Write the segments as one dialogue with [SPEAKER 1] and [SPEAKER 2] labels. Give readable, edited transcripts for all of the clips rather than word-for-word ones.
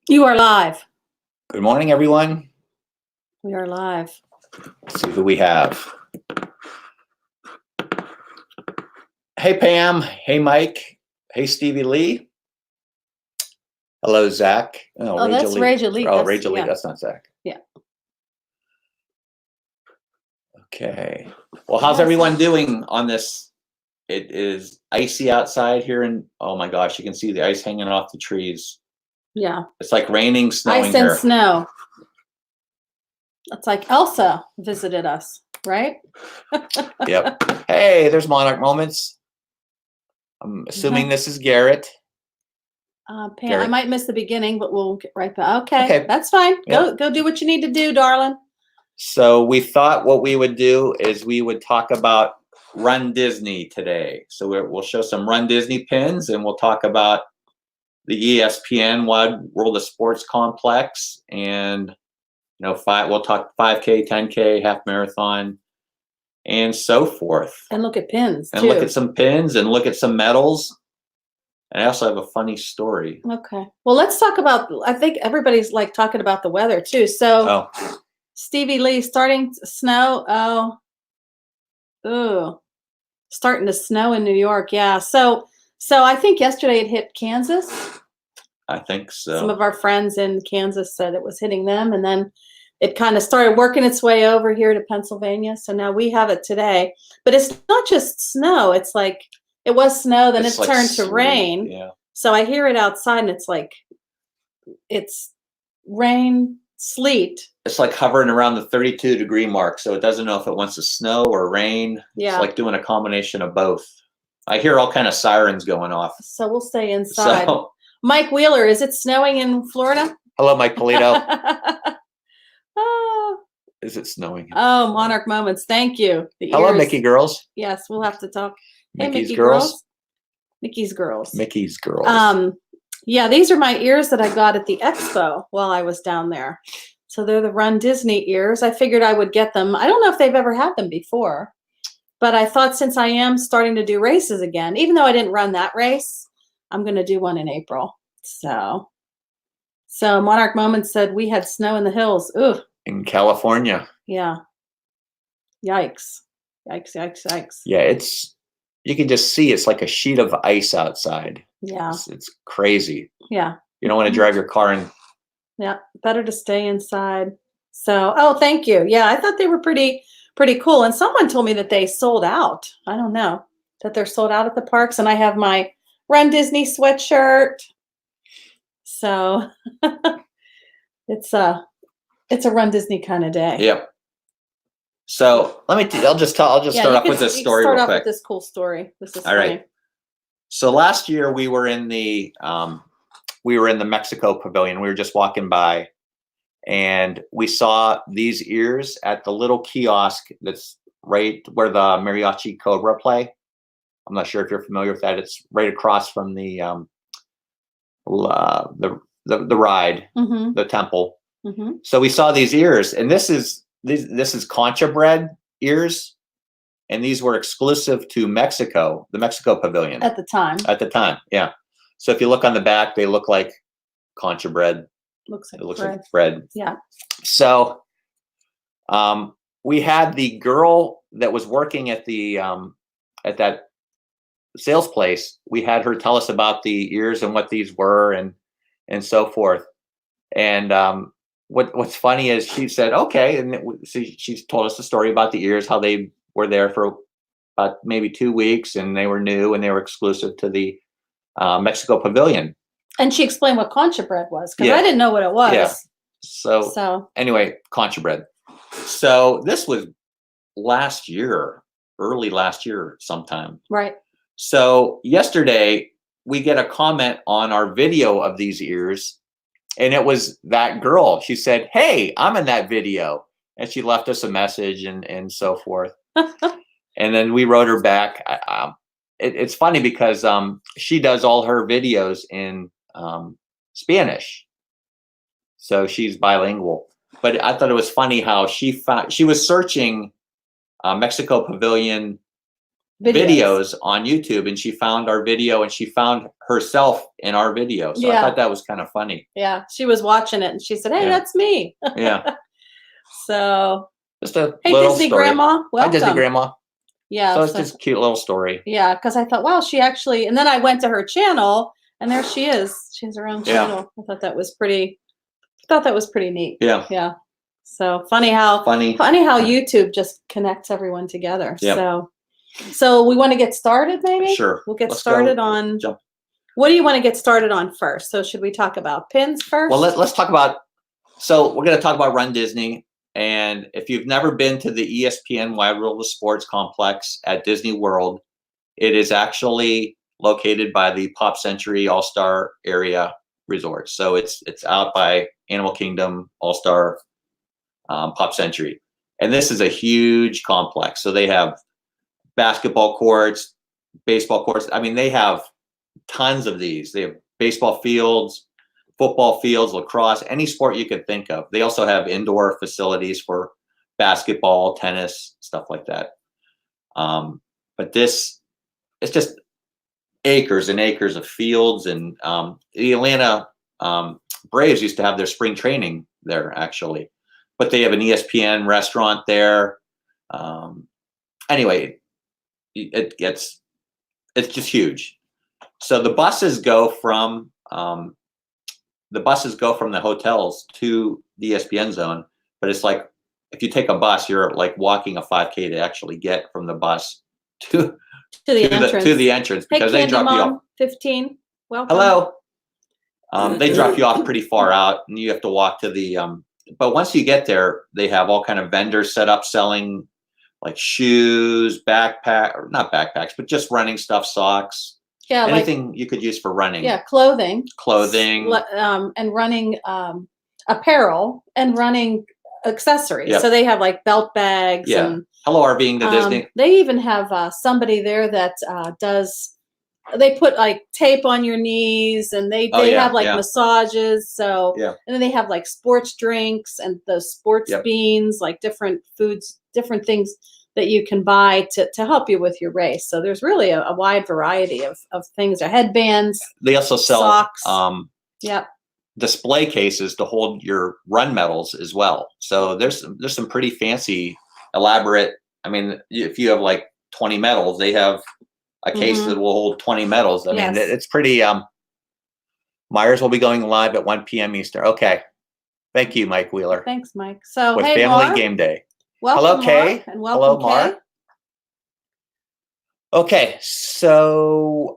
[SPEAKER 1] You are live.
[SPEAKER 2] Good morning, everyone.
[SPEAKER 1] We are live.
[SPEAKER 2] Let's see who we have. Hey, Pam. Hey, Mike. Hey, Stevie Lee. Hello, Zach.
[SPEAKER 1] Oh, that's Rachel Lee.
[SPEAKER 2] Oh, Rachel Lee. That's not Zach.
[SPEAKER 1] Yeah.
[SPEAKER 2] Okay. Well, how's everyone doing on this? It is icy outside here, and oh my gosh, you can see the ice hanging off the trees.
[SPEAKER 1] Yeah.
[SPEAKER 2] It's like raining, snowing
[SPEAKER 1] Ice
[SPEAKER 2] here.
[SPEAKER 1] and snow. It's like Elsa visited us, right?
[SPEAKER 2] Yep. Hey, there's Monarch Moments. I'm assuming this is Garrett.
[SPEAKER 1] Pam,
[SPEAKER 2] Garrett.
[SPEAKER 1] I might miss the beginning, but we'll get right back. Okay, that's fine.
[SPEAKER 2] Yep.
[SPEAKER 1] Go do what you need to do, darling.
[SPEAKER 2] So we thought what we would do is we would talk about Rundisney today. So we'll show some Rundisney pins, and we'll talk about the ESPN Wide World of Sports Complex, and we'll talk 5K, 10K, half marathon, and so forth.
[SPEAKER 1] And look at pins
[SPEAKER 2] and
[SPEAKER 1] too.
[SPEAKER 2] Look at some pins and look at some medals. And I also have a funny story.
[SPEAKER 1] Okay. Well, let's talk about. I think everybody's like talking about the weather too. So.
[SPEAKER 2] Oh.
[SPEAKER 1] Stevie Lee, starting to snow. Starting to snow in New York. Yeah. So I think yesterday it hit Kansas.
[SPEAKER 2] I think so.
[SPEAKER 1] Some of our friends in Kansas said it was hitting them, and then it kind of started working its way over here to Pennsylvania. So now we have it today. But it's not just snow. It's like it was snow, then it's turned to rain.
[SPEAKER 2] Yeah.
[SPEAKER 1] So I hear it outside, and it's like it's rain, sleet.
[SPEAKER 2] It's like hovering around the 32-degree mark, so it doesn't know if it wants to snow or rain.
[SPEAKER 1] Yeah.
[SPEAKER 2] It's like doing a combination of both. I hear all kind of sirens going off.
[SPEAKER 1] So we'll stay inside. So, Mike Wheeler, is it snowing in Florida?
[SPEAKER 2] Hello, Mike Polito. Is it snowing?
[SPEAKER 1] Oh, Monarch Moments. Thank you.
[SPEAKER 2] Hello, Mickey Girls.
[SPEAKER 1] Yes, we'll have to talk.
[SPEAKER 2] Mickey's Girls.
[SPEAKER 1] Mickey's Girls.
[SPEAKER 2] Mickey's Girls.
[SPEAKER 1] Yeah, these are my ears that I got at the expo while I was down there. So they're the Rundisney ears. I figured I would get them. I don't know if they've ever had them before, but I thought since I am starting to do races again, even though I didn't run that race, I'm going to do one in April. So Monarch Moments said we had snow in the hills. Ooh.
[SPEAKER 2] In California.
[SPEAKER 1] Yeah. Yikes. Yikes, yikes, yikes.
[SPEAKER 2] Yeah, you can just see it's like a sheet of ice outside.
[SPEAKER 1] Yeah.
[SPEAKER 2] It's crazy.
[SPEAKER 1] Yeah.
[SPEAKER 2] You don't want to drive your car in.
[SPEAKER 1] Yeah, better to stay inside. So, thank you. Yeah, I thought they were pretty cool. And someone told me that they sold out. I don't know, that they're sold out at the parks. And I have my Rundisney sweatshirt. So it's a Rundisney kind of day.
[SPEAKER 2] Yep. So I'll just start off with this story real quick.
[SPEAKER 1] Start off with this cool story. This is
[SPEAKER 2] all funny. Right. So last year we were in the Mexico Pavilion. We were just walking by, and we saw these ears at the little kiosk that's right where the Mariachi Cobra play. I'm not sure if you're familiar with that. It's right across from the ride, the temple.
[SPEAKER 1] Mm-hmm.
[SPEAKER 2] So we saw these ears, and this is concha bread ears, and these were exclusive to Mexico, the Mexico Pavilion
[SPEAKER 1] at the time.
[SPEAKER 2] At the time, yeah. So if you look on the back, they look like concha bread.
[SPEAKER 1] Looks like
[SPEAKER 2] bread.
[SPEAKER 1] Yeah.
[SPEAKER 2] So we had the girl that was working at the at that sales place. We had her tell us about the ears and what these were and so forth. And what's funny is she said, okay, and she told us the story about the ears, how they were there for about maybe 2 weeks, and they were new and they were exclusive to the Mexico Pavilion.
[SPEAKER 1] And she explained what concha bread was, because I didn't know what it was.
[SPEAKER 2] Yeah. So anyway, concha bread. So this was early last year sometime.
[SPEAKER 1] Right.
[SPEAKER 2] So yesterday we get a comment on our video of these ears, and it was that girl. She said, hey, I'm in that video. And she left us a message and so forth. And then we wrote her back. It's funny because she does all her videos in Spanish, so she's bilingual. But I thought it was funny how she was searching Mexico Pavilion videos on YouTube, and she found our video and she found herself in our video. So I thought that was kind of funny.
[SPEAKER 1] Yeah, she was watching it and she said, "Hey, that's me."
[SPEAKER 2] Yeah.
[SPEAKER 1] So
[SPEAKER 2] just a
[SPEAKER 1] hey,
[SPEAKER 2] little
[SPEAKER 1] Disney
[SPEAKER 2] story.
[SPEAKER 1] Grandma, welcome.
[SPEAKER 2] Hi, Disney Grandma.
[SPEAKER 1] Yeah.
[SPEAKER 2] So it's just a cute little story.
[SPEAKER 1] Yeah, because I thought, wow, she actually, and then I went to her channel and there she is. She has her own channel. I thought that was pretty neat.
[SPEAKER 2] Yeah.
[SPEAKER 1] Yeah. So funny how YouTube just connects everyone together.
[SPEAKER 2] Yeah.
[SPEAKER 1] So we want to get started, maybe?
[SPEAKER 2] Sure.
[SPEAKER 1] We'll get started on.
[SPEAKER 2] Jump.
[SPEAKER 1] What do you want to get started on first? So should we talk about pins first?
[SPEAKER 2] Well, let's talk about. So we're going to talk about Rundisney, and if you've never been to the ESPN Wide World of Sports complex at Disney World, it is actually located by the Pop Century All-Star Area Resort. So it's out by Animal Kingdom, All-Star, Pop Century, and this is a huge complex. So they have basketball courts, baseball courts. I mean, they have tons of these. They have baseball fields, football fields, lacrosse, any sport you could think of. They also have indoor facilities for basketball, tennis, stuff like that. But it's just acres and acres of fields. And the Atlanta Braves used to have their spring training there, actually. But they have an ESPN restaurant there. Anyway, it's just huge. So the buses go from the hotels to the ESPN zone, but it's like if you take a bus, you're like walking a 5K to actually get from the bus to the entrance because
[SPEAKER 1] hey,
[SPEAKER 2] they drop you off.
[SPEAKER 1] 15. Welcome.
[SPEAKER 2] Hello. They drop you off pretty far out, and you have to walk to the. But once you get there, they have all kind of vendors set up selling like shoes, not backpacks, but just running stuff, socks. Yeah, anything you could use for running.
[SPEAKER 1] Yeah, clothing,
[SPEAKER 2] and
[SPEAKER 1] running apparel and running accessories.
[SPEAKER 2] Yep.
[SPEAKER 1] So they have like belt bags.
[SPEAKER 2] Yeah.
[SPEAKER 1] And
[SPEAKER 2] Hello, RVing to Disney.
[SPEAKER 1] They even have somebody there that does. They put like tape on your knees, and they have like massages. So and then they have like sports drinks and the sports beans, like different foods, different things that you can buy to help you with your race. So there's really a wide variety of things. Or headbands.
[SPEAKER 2] They also sell
[SPEAKER 1] socks.
[SPEAKER 2] Display cases to hold your run medals as well. So there's some pretty fancy, elaborate. I mean, if you have like 20 medals, they have a case that will hold 20 medals. I mean, it's pretty. Myers will be going live at 1 p.m. Eastern. Okay. Thank you, Mike Wheeler.
[SPEAKER 1] Thank Mike. So
[SPEAKER 2] with
[SPEAKER 1] hey,
[SPEAKER 2] Family
[SPEAKER 1] Mar.
[SPEAKER 2] Game Day.
[SPEAKER 1] Welcome,
[SPEAKER 2] hello, Kay.
[SPEAKER 1] And welcome,
[SPEAKER 2] hello, Mar.
[SPEAKER 1] Kay.
[SPEAKER 2] Okay, so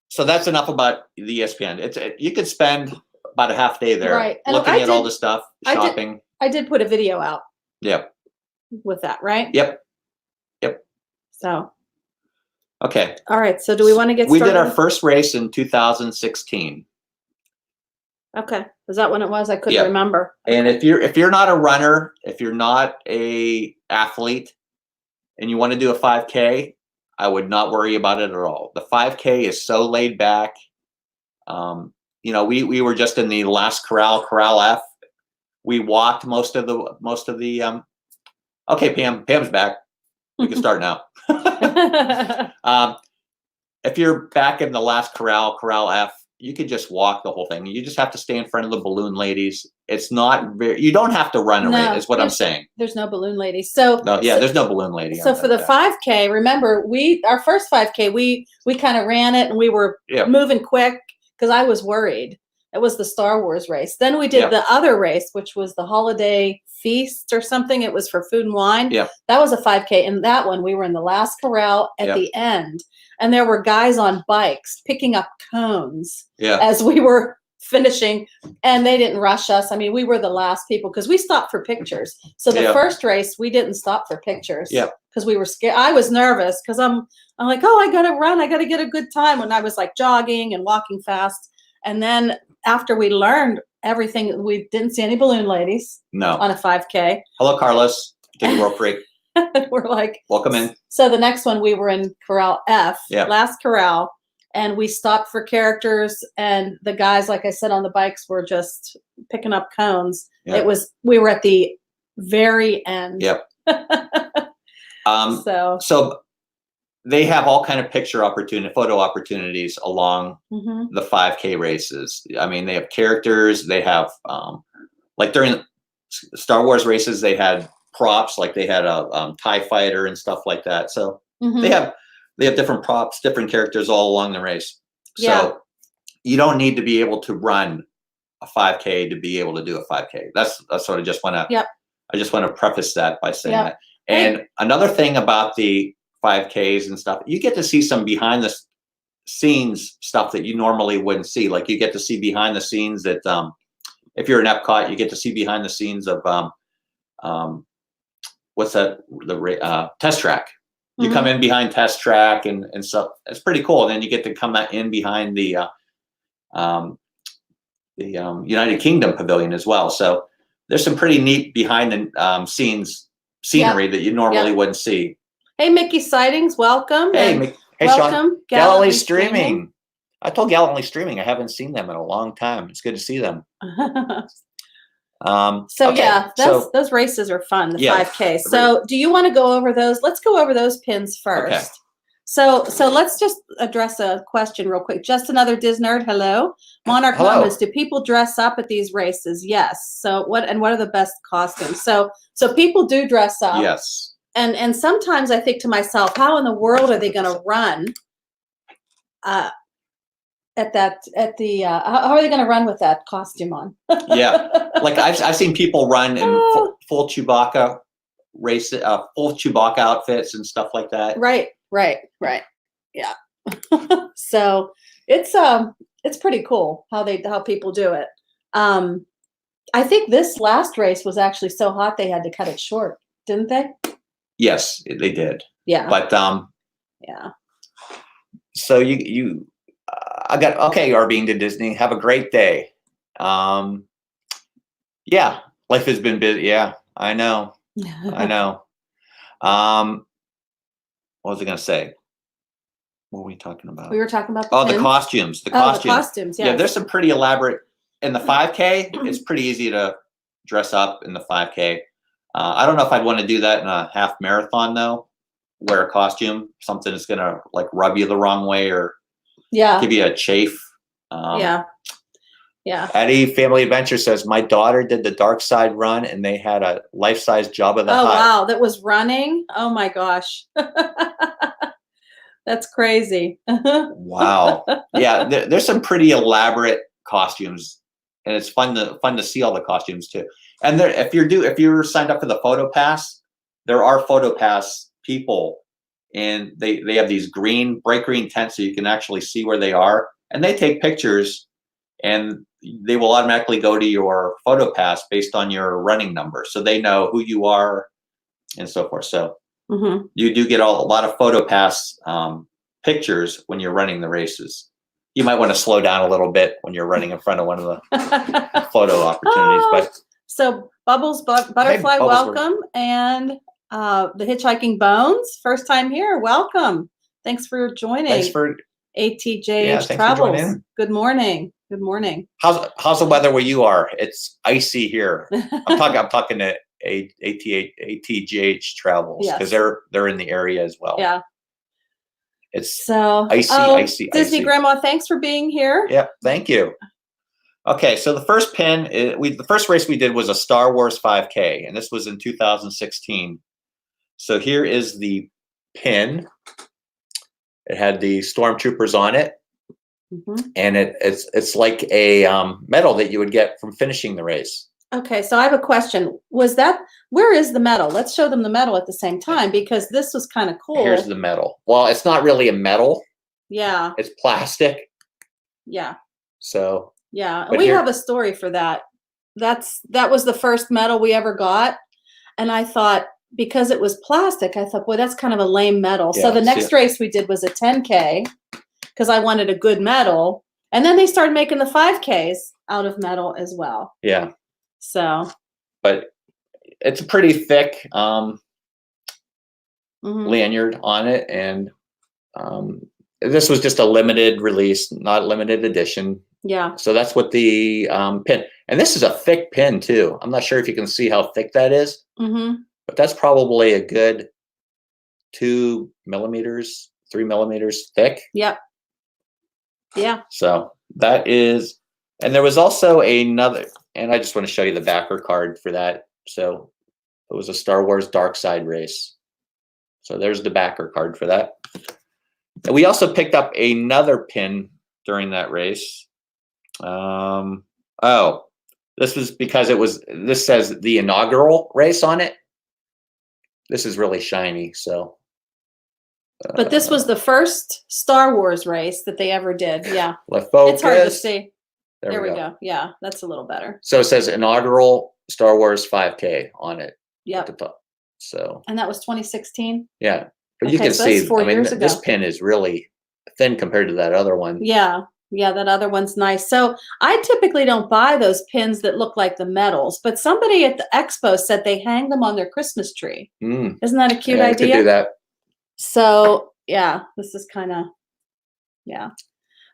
[SPEAKER 2] so that's enough about the ESPN. You could spend about a half day there looking at all the stuff, shopping.
[SPEAKER 1] I did put a video out.
[SPEAKER 2] Yep.
[SPEAKER 1] With that, right?
[SPEAKER 2] Yep.
[SPEAKER 1] So.
[SPEAKER 2] Okay.
[SPEAKER 1] All right. So do we want to get started?
[SPEAKER 2] We did our first race in 2016.
[SPEAKER 1] Okay. Is that when it was? I couldn't remember.
[SPEAKER 2] And if you're not a runner, if you're not a athlete, and you want to do a 5K, I would not worry about it at all. The 5K is so laid back. We were just in the last Corral F. We walked most of the. Okay, Pam's back. We can start now. If you're back in the last Corral F, you could just walk the whole thing. You just have to stay in front of the balloon ladies. It's not very. You don't have to run a race. Is what I'm saying.
[SPEAKER 1] There's no balloon ladies. There's
[SPEAKER 2] no balloon lady.
[SPEAKER 1] So for the 5K, remember our first 5K, we kind of ran it and we were moving quick because I was worried. It was the Star Wars race. Then we did the other race, which was the Holiday Feast or something. It was for food and wine.
[SPEAKER 2] Yeah.
[SPEAKER 1] That was a 5K. And that one, we were in the last corral at the end. And there were guys on bikes picking up cones as we were finishing. And they didn't rush us. I mean, we were the last people because we stopped for pictures. So the first race, we didn't stop for pictures because we were scared. I was nervous because I'm like, oh, I got to run. I got to get a good time. When I was like jogging and walking fast. And then after we learned everything, we didn't see any balloon ladies on a 5K.
[SPEAKER 2] Hello, Carlos. Disney World Freak.
[SPEAKER 1] We're like,
[SPEAKER 2] welcome in.
[SPEAKER 1] So the next one, we were in Corral F, last corral, and we stopped for characters. And the guys, like I said, on the bikes were just picking up cones. We were at the very end.
[SPEAKER 2] Yep.
[SPEAKER 1] So
[SPEAKER 2] So they have all kind of photo opportunities along the 5K races. I mean, they have characters. They have like during Star Wars races, they had props, like they had a TIE fighter and stuff like that. So they have different props, different characters all along the race. So you don't need to be able to run a 5K to be able to do a 5K. That's what I just want to. I just want to preface that by saying that. And another thing about the 5Ks and stuff, you get to see some behind the scenes stuff that you normally wouldn't see. Like you get to see behind the scenes that if you're in Epcot, you get to see behind the scenes of what's that? The Test Track. You come in behind Test Track and stuff. It's pretty cool. And then you get to come in behind the United Kingdom Pavilion as well. So there's some pretty neat behind the scenery that you normally wouldn't see.
[SPEAKER 1] Hey, Mickey Sightings, welcome.
[SPEAKER 2] Hey,
[SPEAKER 1] welcome.
[SPEAKER 2] Sean. Galilee Streaming. I told Galilee Streaming I haven't seen them in a long time. It's good to see them.
[SPEAKER 1] Those races are fun, the 5K. So do you want to go over those? Let's go over those pins first.
[SPEAKER 2] Okay.
[SPEAKER 1] So let's just address a question real quick. Just another Disnerd, hello. Monarch Moments, do people dress up at these races? Yes. So what are the best costumes? So people do dress up.
[SPEAKER 2] Yes.
[SPEAKER 1] And sometimes I think to myself, how in the world are they going to run how are they going to run with that costume on?
[SPEAKER 2] Like I've seen people run in full Chewbacca full Chewbacca outfits and stuff like that.
[SPEAKER 1] Right. Yeah. So it's pretty cool how people do it. I think this last race was actually so hot they had to cut it short, didn't they?
[SPEAKER 2] Yes, they did.
[SPEAKER 1] Yeah.
[SPEAKER 2] But
[SPEAKER 1] yeah.
[SPEAKER 2] So you're being to Disney. Have a great day. Life has been busy. Yeah, I know. What was I going to say? What were we talking about?
[SPEAKER 1] We were talking about
[SPEAKER 2] the costumes. The costumes.
[SPEAKER 1] Yeah,
[SPEAKER 2] there's some pretty elaborate. In the 5K, it's pretty easy to dress up in the 5K. I don't know if I'd want to do that in a half marathon though. Wear a costume, something that's going to like rub you the wrong way or give you a chafe. Eddie Family Adventure says, my daughter did the Dark Side run and they had a life-size Jabba the Hutt.
[SPEAKER 1] Wow, that was running? Oh my gosh. That's crazy.
[SPEAKER 2] Wow. Yeah, there's some pretty elaborate costumes and it's fun to see all the costumes too. And if you're signed up for the Photo Pass, there are Photo Pass people and they have these bright green tents so you can actually see where they are and they take pictures and they will automatically go to your Photo Pass based on your running number. So they know who you are and so forth. So you do get a lot of Photo Pass pictures when you're running the races. You might want to slow down a little bit when you're running in front of one of the photo opportunities. But
[SPEAKER 1] so Bubbles Butterfly, welcome. And the Hitchhiking Bones, first time here. Welcome. Thanks for joining.
[SPEAKER 2] Thanks for
[SPEAKER 1] ATJH Travels. Good morning. Good morning.
[SPEAKER 2] How's the weather where you are? It's icy here. I'm talking to ATJH Travels because they're in the area as well.
[SPEAKER 1] Yeah.
[SPEAKER 2] It's
[SPEAKER 1] so
[SPEAKER 2] icy.
[SPEAKER 1] Disney Grandma, thanks for being here.
[SPEAKER 2] Yep, thank you. Okay, so the first pin, the first race we did was a Star Wars 5K, and this was in 2016. So here is the pin. It had the stormtroopers on it, and it's like a medal that you would get from finishing the race.
[SPEAKER 1] Okay, so I have a question. Where is the medal? Let's show them the medal at the same time because this was kind of cool.
[SPEAKER 2] Here's the medal. Well, it's not really a medal.
[SPEAKER 1] Yeah.
[SPEAKER 2] It's plastic.
[SPEAKER 1] Yeah.
[SPEAKER 2] So.
[SPEAKER 1] Yeah, we have a story for that. That was the first medal we ever got, and I thought because it was plastic, I thought, boy, that's kind of a lame medal. Yeah, so the next race we did was a 10K because I wanted a good medal, and then they started making the 5Ks out of metal as well.
[SPEAKER 2] Yeah.
[SPEAKER 1] So.
[SPEAKER 2] But it's a pretty thick lanyard on it, and this was just a limited release, not limited edition.
[SPEAKER 1] Yeah.
[SPEAKER 2] So that's what the pin, and this is a thick pin too. I'm not sure if you can see how thick that is, but that's probably a good 2 millimeters, 3 millimeters thick.
[SPEAKER 1] Yep. Yeah.
[SPEAKER 2] So that is, and there was also another, and I just want to show you the backer card for that. So it was a Star Wars Dark Side race. So there's the backer card for that. And we also picked up another pin during that race. Oh, this was because this says the inaugural race on it. This is really shiny, so.
[SPEAKER 1] But this was the first Star Wars race that they ever did. Yeah.
[SPEAKER 2] Left focus.
[SPEAKER 1] It's hard to see.
[SPEAKER 2] There we go.
[SPEAKER 1] Yeah, that's a little better.
[SPEAKER 2] So it says inaugural Star Wars 5K on it.
[SPEAKER 1] Yep.
[SPEAKER 2] At the top. So.
[SPEAKER 1] And that was 2016?
[SPEAKER 2] Yeah. But you can
[SPEAKER 1] so
[SPEAKER 2] see,
[SPEAKER 1] that's 4 years ago.
[SPEAKER 2] this pin is really thin compared to that other one.
[SPEAKER 1] Yeah. Yeah, that other one's nice. So I typically don't buy those pins that look like the medals, but somebody at the expo said they hang them on their Christmas tree. Isn't that a cute idea?
[SPEAKER 2] You could do that.
[SPEAKER 1] So yeah, this is kind of, yeah.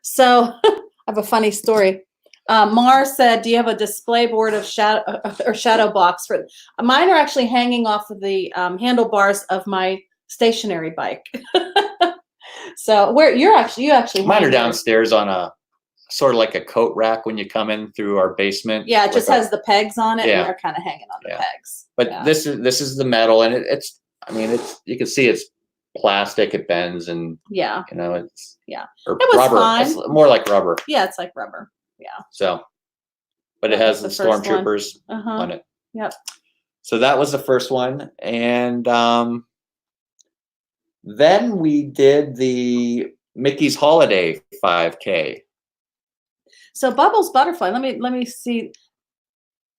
[SPEAKER 1] So I have a funny story. Mar said, do you have a display board of shadow box for mine? Are actually hanging off of the handlebars of my stationary bike. So where you actually
[SPEAKER 2] mine are downstairs on a sort of like a coat rack when you come in through our basement.
[SPEAKER 1] Yeah, it just has the pegs on it,
[SPEAKER 2] Yeah.
[SPEAKER 1] and they're kind of hanging on the pegs.
[SPEAKER 2] But
[SPEAKER 1] yeah.
[SPEAKER 2] this is the metal, and it's you can see it's plastic. It bends, and
[SPEAKER 1] yeah,
[SPEAKER 2] it's or
[SPEAKER 1] it was
[SPEAKER 2] rubber.
[SPEAKER 1] fine.
[SPEAKER 2] It's more like rubber.
[SPEAKER 1] Yeah, it's like rubber. Yeah.
[SPEAKER 2] So, but it has the stormtroopers on it.
[SPEAKER 1] Yep.
[SPEAKER 2] So that was the first one, and then we did the Mickey's Holiday 5K.
[SPEAKER 1] So Bubbles Butterfly, let me see.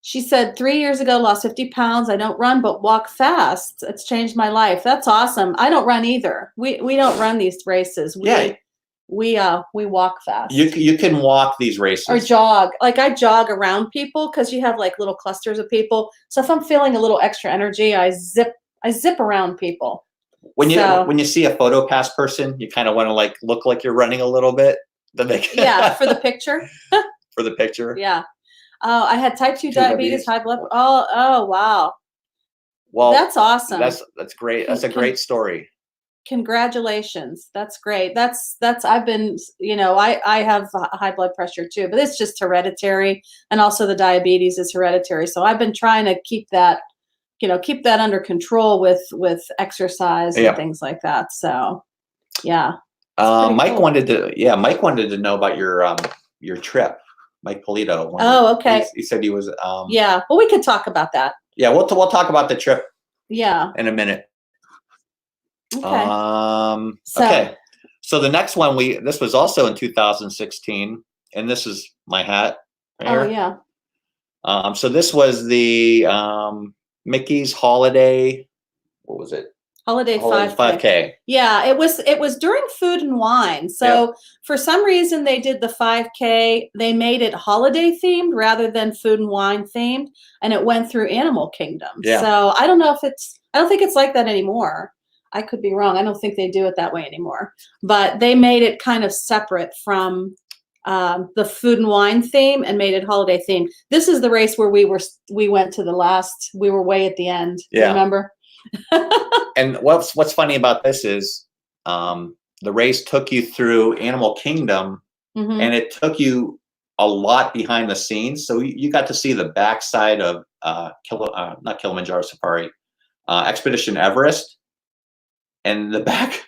[SPEAKER 1] She said 3 years ago, lost 50 pounds. I don't run, but walk fast. It's changed my life. That's awesome. I don't run either. We don't run these races. We walk fast.
[SPEAKER 2] You can walk these races.
[SPEAKER 1] Or jog. Like I jog around people because you have like little clusters of people. So if I'm feeling a little extra energy, I zip around people.
[SPEAKER 2] When you see a photo pass person, you kind of want to like look like you're running a little bit.
[SPEAKER 1] Yeah, for the picture.
[SPEAKER 2] For the picture.
[SPEAKER 1] Yeah. Oh, I had type 2 diabetes, high blood. Oh, wow.
[SPEAKER 2] Well,
[SPEAKER 1] that's awesome.
[SPEAKER 2] That's great. That's a great story.
[SPEAKER 1] Congratulations. That's great. I've been, I have high blood pressure too, but it's just hereditary, and also the diabetes is hereditary. So I've been trying to keep that under control with exercise and things like that. So, yeah.
[SPEAKER 2] Mike wanted to know about your trip. Mike Polito.
[SPEAKER 1] Oh, okay.
[SPEAKER 2] He said he was.
[SPEAKER 1] Yeah. Well, we could talk about that.
[SPEAKER 2] Yeah, we'll talk about the trip.
[SPEAKER 1] Yeah.
[SPEAKER 2] In a minute.
[SPEAKER 1] Okay.
[SPEAKER 2] Okay. So the next one this was also in 2016, and this is my hat right here.
[SPEAKER 1] Oh
[SPEAKER 2] yeah. So this was the Mickey's Holiday. What was it?
[SPEAKER 1] Holiday 5K. Yeah, it was during Food and Wine. So for some reason they did the 5K. They made it holiday themed rather than Food and Wine themed, and it went through Animal Kingdom. Yeah. So I don't think it's like that anymore. I could be wrong. I don't think they do it that way anymore. But they made it kind of separate from the Food and Wine theme and made it holiday themed. This is the race where we went to the last. We were way at the end. Yeah. Remember?
[SPEAKER 2] And what's funny about this is the race took you through Animal Kingdom, and it took you a lot behind the scenes. So you got to see the backside of not Kilimanjaro Safari, Expedition Everest, and the back.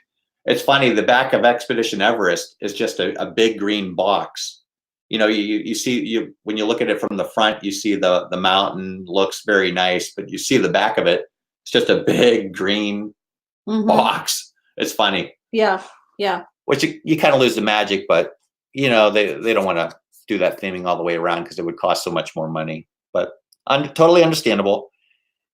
[SPEAKER 2] It's funny. The back of Expedition Everest is just a big green box. You see when you look at it from the front, you see the mountain looks very nice, but you see the back of it. It's just a big green box. It's funny.
[SPEAKER 1] Yeah, yeah.
[SPEAKER 2] Which you kind of lose the magic, but they don't want to do that theming all the way around because it would cost so much more money. But totally understandable.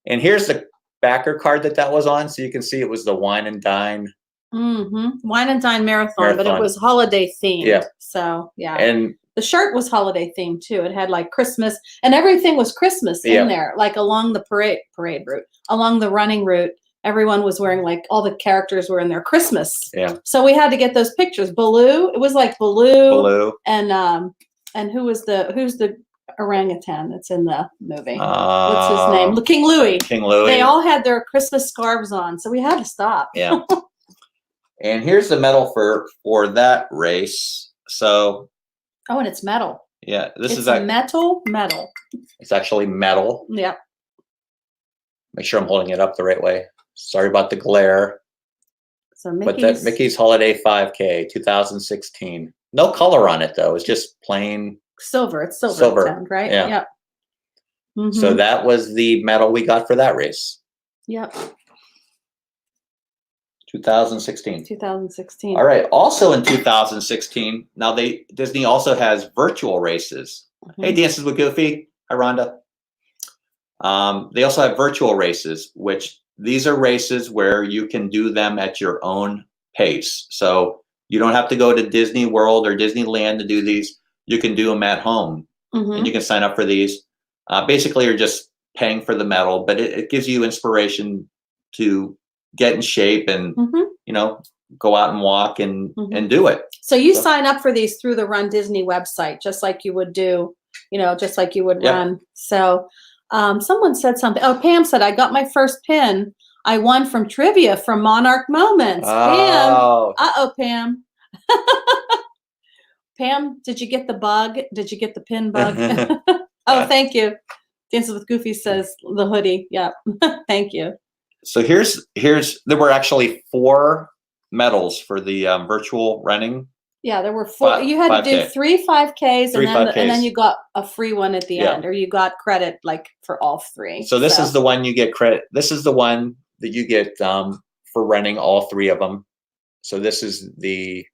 [SPEAKER 2] And here's the backer card that was on, so you can see it was the Wine and Dine.
[SPEAKER 1] Wine and Dine marathon, but it was holiday themed. Yeah. So yeah. And the shirt was holiday themed too. It had like Christmas, and everything was Christmas in there. Like along the parade route, along the running route, everyone was wearing, like, all the characters were in their Christmas. Yeah. So we had to get those pictures. Baloo. It was like Baloo. And who's the orangutan that's in the movie. What's his name? King Louis.
[SPEAKER 2] King Louis.
[SPEAKER 1] They all had their Christmas scarves on, so we had to stop.
[SPEAKER 2] Yeah. And here's the medal for that race. So.
[SPEAKER 1] Oh, and it's metal.
[SPEAKER 2] Yeah, this is
[SPEAKER 1] a metal.
[SPEAKER 2] It's actually metal.
[SPEAKER 1] Yep.
[SPEAKER 2] Make sure I'm holding it up the right way. Sorry about the glare.
[SPEAKER 1] So
[SPEAKER 2] Mickey's Holiday 5K 2016. No color on it though. It's just plain
[SPEAKER 1] silver. It's silver. Sound, right?
[SPEAKER 2] Yeah.
[SPEAKER 1] Yep. Mm-hmm.
[SPEAKER 2] So that was the medal we got for that race.
[SPEAKER 1] Yep.
[SPEAKER 2] 2016.
[SPEAKER 1] 2016.
[SPEAKER 2] All right. Also in 2016, now Disney also has virtual races. Mm-hmm. Hey, Dances with Goofy. Hi, Rhonda. They also have virtual races, which these are races where you can do them at your own pace. So you don't have to go to Disney World or Disneyland to do these. You can do them at home. Mm-hmm. And you can sign up for these. Basically, you're just paying for the medal, but it gives you inspiration to get in shape and, go out and walk and do it.
[SPEAKER 1] So you sign up for these through the Run Disney website, just like you would do, just like you would run. So someone said something. Oh, Pam said, I got my first pin. I won from trivia from Monarch Moments.
[SPEAKER 2] Oh.
[SPEAKER 1] Pam. Pam. Pam, did you get the bug? Did you get the pin bug? Oh, thank you. Dances with Goofy says the hoodie. Yeah. Thank you.
[SPEAKER 2] So there were actually 4 medals for the virtual running.
[SPEAKER 1] Yeah, there were 4. You had to do 3 5Ks, and then you got a free one at the end, or you got credit like for all 3.
[SPEAKER 2] So this is the one you get credit. This is the one that you get for running all 3 of them. So this is the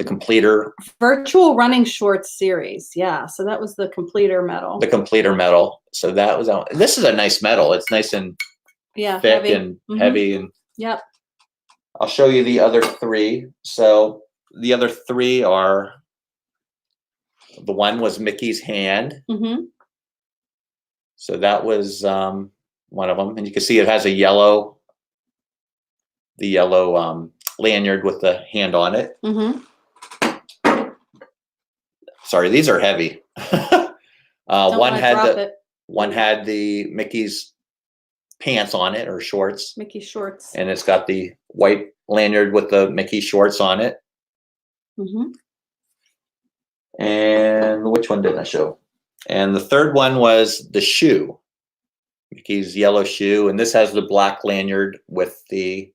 [SPEAKER 2] completer.
[SPEAKER 1] Virtual running shorts series. Yeah, so that was the completer medal.
[SPEAKER 2] The completer medal. So that was this is a nice medal. It's nice and thick
[SPEAKER 1] heavy.
[SPEAKER 2] And heavy and.
[SPEAKER 1] Yep.
[SPEAKER 2] I'll show you the other 3. So the other 3 are, the one was Mickey's hand. Mm-hmm. So that was one of them. And you can see it has the yellow lanyard with the hand on it. Mm-hmm. Sorry, these are heavy. One had the Mickey's pants on it, or shorts.
[SPEAKER 1] Mickey shorts.
[SPEAKER 2] And it's got the white lanyard with the Mickey shorts on it. Mm-hmm. And which one didn't I show? And the third one was the shoe. Mickey's yellow shoe. And this has the black lanyard with the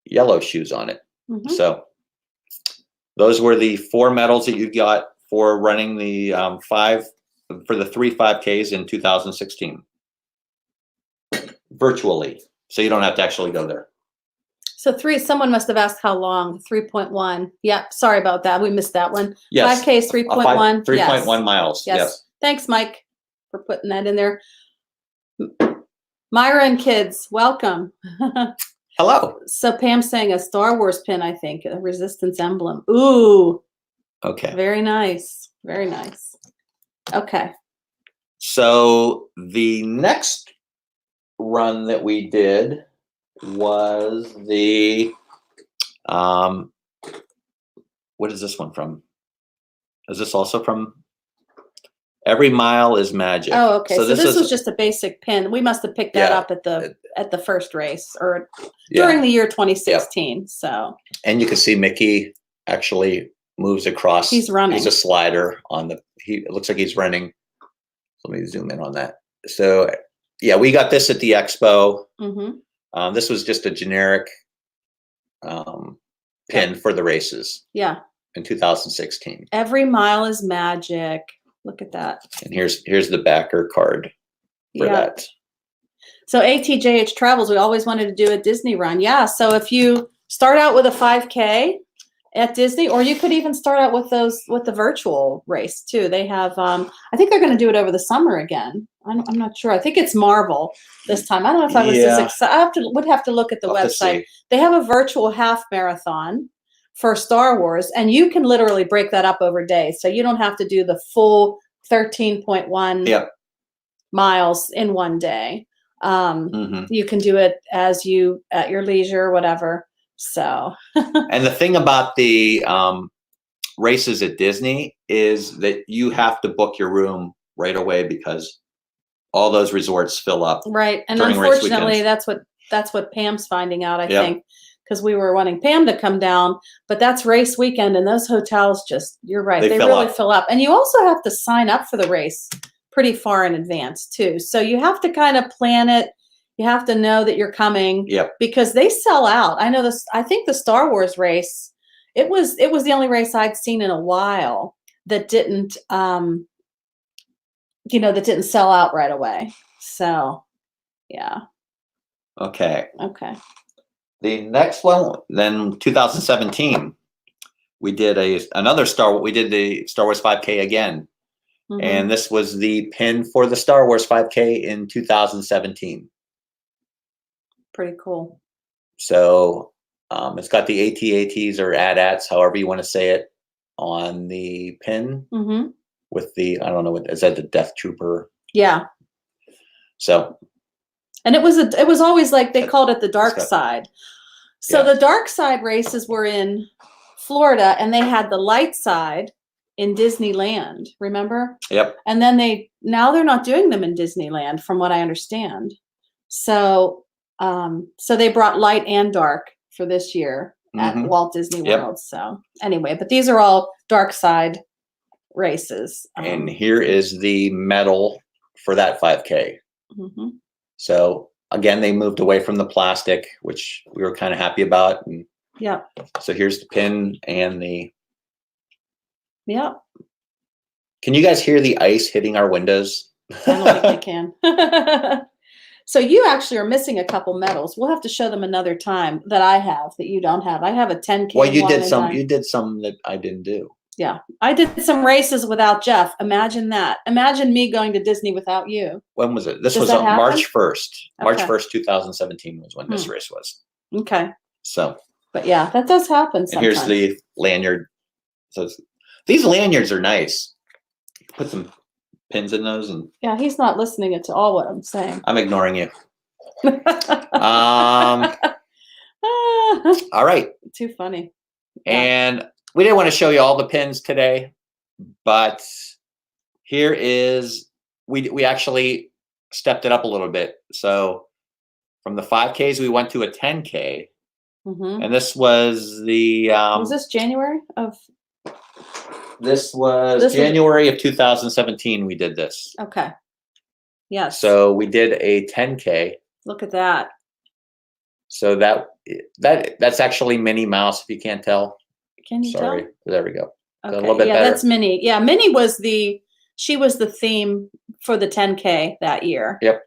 [SPEAKER 2] yellow shoes on it. Mm-hmm. So those were the 4 medals that you got for running the 3 5Ks in 2016. Virtually, so you don't have to actually go there.
[SPEAKER 1] So someone must have asked how long. 3.1. Yep. Sorry about that. We missed that one.
[SPEAKER 2] Yes.
[SPEAKER 1] 5K is 3.1.
[SPEAKER 2] 3.1 miles. Yes.
[SPEAKER 1] Thanks, Mike, for putting that in there. Myra and kids, welcome.
[SPEAKER 2] Hello.
[SPEAKER 1] So Pam's saying a Star Wars pin, I think, a Resistance emblem. Ooh.
[SPEAKER 2] Okay.
[SPEAKER 1] Very nice. Very nice. Okay.
[SPEAKER 2] So the next run that we did was the what is this one from? Is this also from Every Mile is Magic?
[SPEAKER 1] Oh, okay. So this was just a basic pin. We must have picked that up at the first race or during the year 2016. Yep. So. And
[SPEAKER 2] you can see Mickey actually moves across.
[SPEAKER 1] He's running.
[SPEAKER 2] There's a slider on it looks like he's running. Let me zoom in on that. So yeah, we got this at the expo. Mm-hmm. This was just a generic pin for the races.
[SPEAKER 1] Yeah.
[SPEAKER 2] In 2016.
[SPEAKER 1] Every Mile is Magic. Look at that.
[SPEAKER 2] And here's the backer card for that.
[SPEAKER 1] So ATJH Travels, we always wanted to do a Disney run. Yeah. So if you start out with a 5K at Disney, or you could even start out with the virtual race too. They have, I think they're going to do it over the summer again. I'm not sure. I think it's Marvel this time. I don't know if I was as excited. Would have to look at the website. They have a virtual half marathon for Star Wars, and you can literally break that up over days. So you don't have to do the full 13.1 miles in one day. You can do it at your leisure, whatever. So.
[SPEAKER 2] And the thing about the races at Disney is that you have to book your room right away because all those resorts fill up.
[SPEAKER 1] Right. And
[SPEAKER 2] during race
[SPEAKER 1] unfortunately,
[SPEAKER 2] weekends.
[SPEAKER 1] that's what Pam's finding out, I
[SPEAKER 2] Yep.
[SPEAKER 1] think, because we were wanting Pam to come down, but that's race weekend and those hotels just, you're right,
[SPEAKER 2] They
[SPEAKER 1] they
[SPEAKER 2] fill
[SPEAKER 1] really
[SPEAKER 2] up.
[SPEAKER 1] fill up. And you also have to sign up for the race pretty far in advance too. So you have to kind of plan it. You have to know that you're coming.
[SPEAKER 2] Yep.
[SPEAKER 1] Because they sell out. I know this, I think the Star Wars race, it was the only race I'd seen in a while that didn't that didn't sell out right away. So yeah.
[SPEAKER 2] Okay.
[SPEAKER 1] Okay.
[SPEAKER 2] The next one, then 2017, we did the Star Wars 5K again.
[SPEAKER 1] Mhm.
[SPEAKER 2] And this was the pin for the Star Wars 5K in 2017.
[SPEAKER 1] Pretty cool.
[SPEAKER 2] So it's got the AT-ATs or AT-ATs, however you want to say it, on the pin
[SPEAKER 1] Mm-hmm.
[SPEAKER 2] with the, I don't know, is that the Death Trooper?
[SPEAKER 1] Yeah.
[SPEAKER 2] So.
[SPEAKER 1] And it was always like, they called it the dark side. So
[SPEAKER 2] Yeah.
[SPEAKER 1] the dark side races were in Florida and they had the light side in Disneyland, remember?
[SPEAKER 2] Yep.
[SPEAKER 1] And then now they're not doing them in Disneyland from what I understand. So they brought light and dark for this year at Walt Disney World. So anyway, but these are all dark side races.
[SPEAKER 2] And here is the medal for that 5K.
[SPEAKER 1] Mm-hmm.
[SPEAKER 2] So again, they moved away from the plastic, which we were kind of happy about. And
[SPEAKER 1] yeah. So
[SPEAKER 2] here's the pin and the.
[SPEAKER 1] Yeah.
[SPEAKER 2] Can you guys hear the ice hitting our windows?
[SPEAKER 1] I don't think they can. So you actually are missing a couple medals. We'll have to show them another time that I have that you don't have. I have a 10K.
[SPEAKER 2] Well, you did some. You did some that I didn't do.
[SPEAKER 1] Yeah, I did some races without Jeff. Imagine that. Imagine me going to Disney without you.
[SPEAKER 2] When was it? This was on March 1st. March 1st, 2017 was when this race was.
[SPEAKER 1] Okay.
[SPEAKER 2] So.
[SPEAKER 1] But yeah, that does happen sometimes.
[SPEAKER 2] And here's the lanyard. So these lanyards are nice. Put some pins in those, and
[SPEAKER 1] yeah, he's not listening to all what I'm saying.
[SPEAKER 2] I'm ignoring you. All right.
[SPEAKER 1] Too funny.
[SPEAKER 2] Yeah. And we didn't want to show you all the pins today, but here is we actually stepped it up a little bit. So from the 5Ks, we went to a 10K, and this was the.
[SPEAKER 1] Was this January of?
[SPEAKER 2] This was January of 2017. We did this.
[SPEAKER 1] Okay. Yes.
[SPEAKER 2] So we did a 10K.
[SPEAKER 1] Look at that.
[SPEAKER 2] So that's actually Minnie Mouse. If you can't tell.
[SPEAKER 1] Can you tell?
[SPEAKER 2] There we go.
[SPEAKER 1] Okay.
[SPEAKER 2] A little bit better.
[SPEAKER 1] That's Minnie. Yeah, Minnie was the theme for the 10K that year.
[SPEAKER 2] Yep.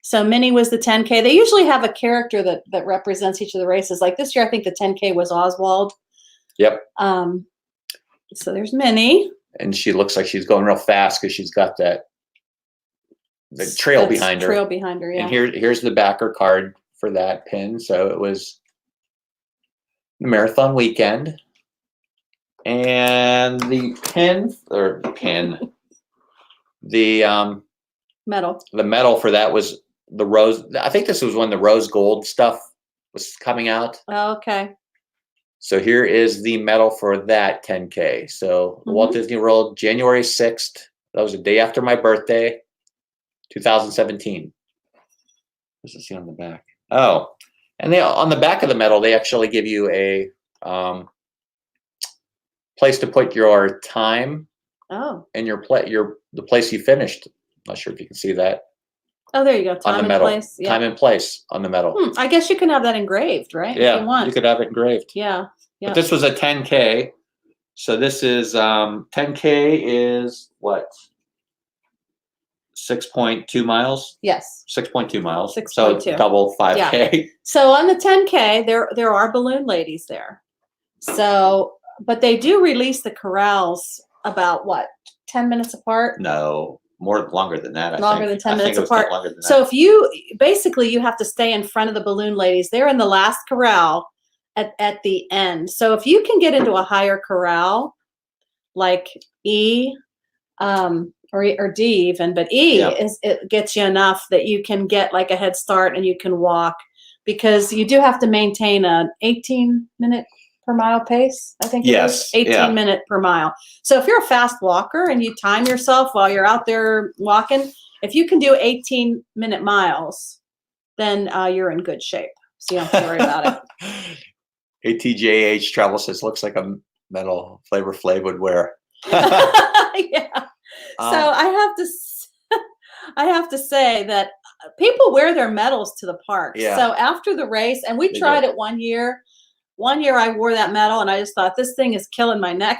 [SPEAKER 2] So
[SPEAKER 1] Minnie was the 10K. They usually have a character that represents each of the races. Like this year, I think the 10K was Oswald.
[SPEAKER 2] Yep.
[SPEAKER 1] So there's Minnie.
[SPEAKER 2] And she looks like she's going real fast because she's got the trail behind her.
[SPEAKER 1] Trail behind her, yeah.
[SPEAKER 2] And here's the backer card for that pin. So it was the marathon weekend. And the medal. The medal for that was the rose. I think this was when the rose gold stuff was coming out.
[SPEAKER 1] Oh, okay.
[SPEAKER 2] So here is the medal for that 10K. So Walt Disney World, January 6th. That was the day after my birthday, 2017. What's it see on the back? Oh, and on the back of the medal, they actually give you a place to put your time.
[SPEAKER 1] Oh.
[SPEAKER 2] And the place you finished. Not sure if you can see that.
[SPEAKER 1] Oh, there you go. Time
[SPEAKER 2] on the medal.
[SPEAKER 1] Place. Yeah.
[SPEAKER 2] Time and place on the medal.
[SPEAKER 1] I guess you can have that engraved, right?
[SPEAKER 2] Yeah,
[SPEAKER 1] if you want.
[SPEAKER 2] You could have it engraved.
[SPEAKER 1] Yeah. Yeah.
[SPEAKER 2] But this was a 10K. So this is 10K is what? 6.2 miles?
[SPEAKER 1] Yes.
[SPEAKER 2] 6.2 miles.
[SPEAKER 1] 6.2.
[SPEAKER 2] So double 5K.
[SPEAKER 1] Yeah. So on the 10K, there are balloon ladies there. So, but they do release the corrals about what? 10 minutes apart?
[SPEAKER 2] No. Longer than that.
[SPEAKER 1] Longer than 10 minutes apart.
[SPEAKER 2] Longer than
[SPEAKER 1] so
[SPEAKER 2] that.
[SPEAKER 1] if you have to stay in front of the balloon ladies. They're in the last corral at the end. So if you can get into a higher corral, like E, or D even, but E it gets you enough that you can get like a head start and you can walk, because you do have to maintain an 18-minute per mile pace, I think it
[SPEAKER 2] Yes,
[SPEAKER 1] is. 18 minute per mile. So if you're a fast walker and you time yourself while you're out there walking, if you can do 18-minute miles, then you're in good shape. So you don't have to worry about it.
[SPEAKER 2] ATJH Travel says, looks like a medal Flavor Flav would wear.
[SPEAKER 1] Yeah. So I have to say that people wear their medals to the park.
[SPEAKER 2] Yeah.
[SPEAKER 1] So after the race, and we tried it one year. One year I wore that medal and I just thought, this thing is killing my neck.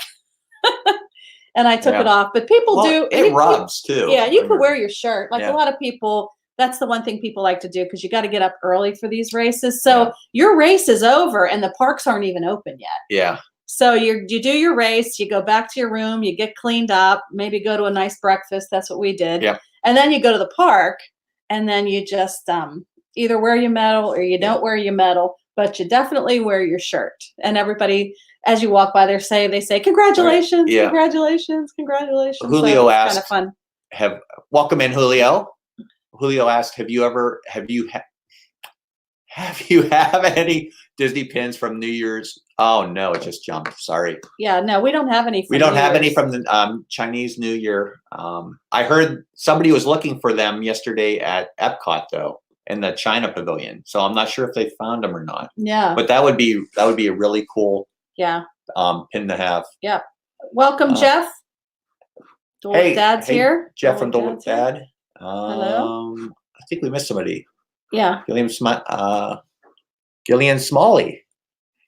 [SPEAKER 1] And I took it off. But people do.
[SPEAKER 2] It rubs too.
[SPEAKER 1] Yeah, you could wear your shirt. Like a
[SPEAKER 2] Yeah.
[SPEAKER 1] lot of people, that's the one thing people like to do because you got to get up early for these races. So your race is over and the parks aren't even open yet.
[SPEAKER 2] Yeah.
[SPEAKER 1] So you do your race, you go back to your room, you get cleaned up, maybe go to a nice breakfast. That's what we did.
[SPEAKER 2] Yeah.
[SPEAKER 1] And then you go to the park and then you just either wear your medal or you don't wear your medal, but you definitely wear your shirt. And everybody, as you walk by there, they say, congratulations,
[SPEAKER 2] Yeah.
[SPEAKER 1] congratulations, congratulations.
[SPEAKER 2] Julio
[SPEAKER 1] so
[SPEAKER 2] asked,
[SPEAKER 1] kind of fun.
[SPEAKER 2] Welcome in, Julio. Julio asked, have you have any Disney pins from New Year's? Oh no, it just jumped. Sorry.
[SPEAKER 1] Yeah, no, we don't have any.
[SPEAKER 2] We don't have any from the Chinese New Year. I heard somebody was looking for them yesterday at Epcot though, in the China Pavilion. So I'm not sure if they found them or not.
[SPEAKER 1] Yeah.
[SPEAKER 2] But that would be a really cool pin to have.
[SPEAKER 1] Yeah. Welcome, Jeff.
[SPEAKER 2] Hey,
[SPEAKER 1] Dad's here.
[SPEAKER 2] Jeff from Dole Whip Dad.
[SPEAKER 1] Hello.
[SPEAKER 2] I think we missed somebody.
[SPEAKER 1] Yeah.
[SPEAKER 2] Gillian Smalley.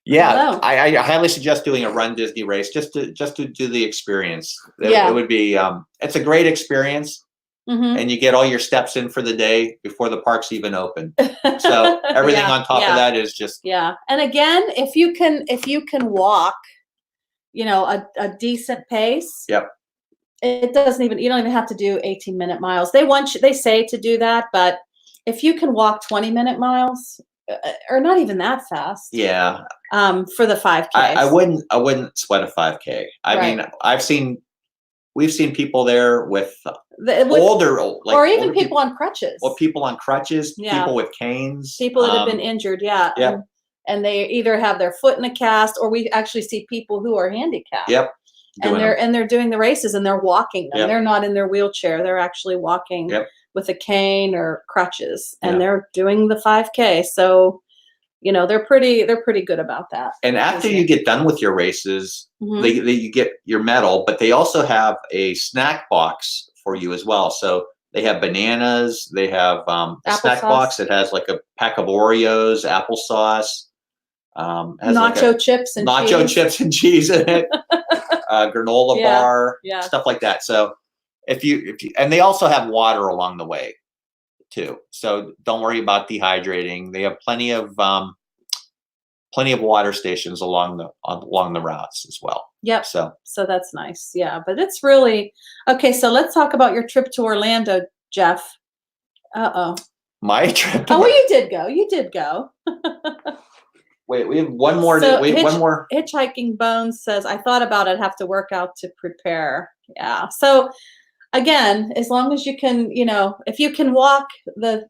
[SPEAKER 2] Yeah,
[SPEAKER 1] Hello.
[SPEAKER 2] I highly suggest doing a Rundisney race just to do the experience. It would be it's a great experience, and you get all your steps in for the day before the park's even open. So everything on top of that is just
[SPEAKER 1] And again, if you can walk, a decent pace.
[SPEAKER 2] Yep.
[SPEAKER 1] You don't even have to do 18-minute miles. They say to do that, but if you can walk 20-minute miles, or not even that fast.
[SPEAKER 2] Yeah.
[SPEAKER 1] For the 5K.
[SPEAKER 2] I wouldn't sweat a 5K. I mean, we've seen people there with older,
[SPEAKER 1] or even people on crutches.
[SPEAKER 2] Or people on crutches, people with canes.
[SPEAKER 1] People that have been injured,
[SPEAKER 2] Yep.
[SPEAKER 1] And they either have their foot in a cast, or we actually see people who are handicapped.
[SPEAKER 2] Yep.
[SPEAKER 1] And they're doing the races and they're walking them.
[SPEAKER 2] Yep.
[SPEAKER 1] They're not in their wheelchair. They're actually walking with a cane or crutches, and they're doing the 5K. So, they're pretty good about that.
[SPEAKER 2] And after you get done with your races, you get your medal, but they also have a snack box for you as well. So they have bananas. They have a snack box that has like a pack of Oreos, applesauce.
[SPEAKER 1] Nacho chips and
[SPEAKER 2] cheese in it. Granola bar, stuff like that. So if you and they also have water along the way too. So don't worry about dehydrating. They have plenty of water stations along the routes as well.
[SPEAKER 1] Yep.
[SPEAKER 2] So
[SPEAKER 1] that's nice. Yeah, but it's really okay. So let's talk about your trip to Orlando, Jeff.
[SPEAKER 2] My trip.
[SPEAKER 1] Oh, well, you did go. You did go.
[SPEAKER 2] Wait, we have one more. One more.
[SPEAKER 1] Hitchhiking Bones says, I thought about it, have to work out to prepare. Yeah. So again, as long as you can, if you can walk the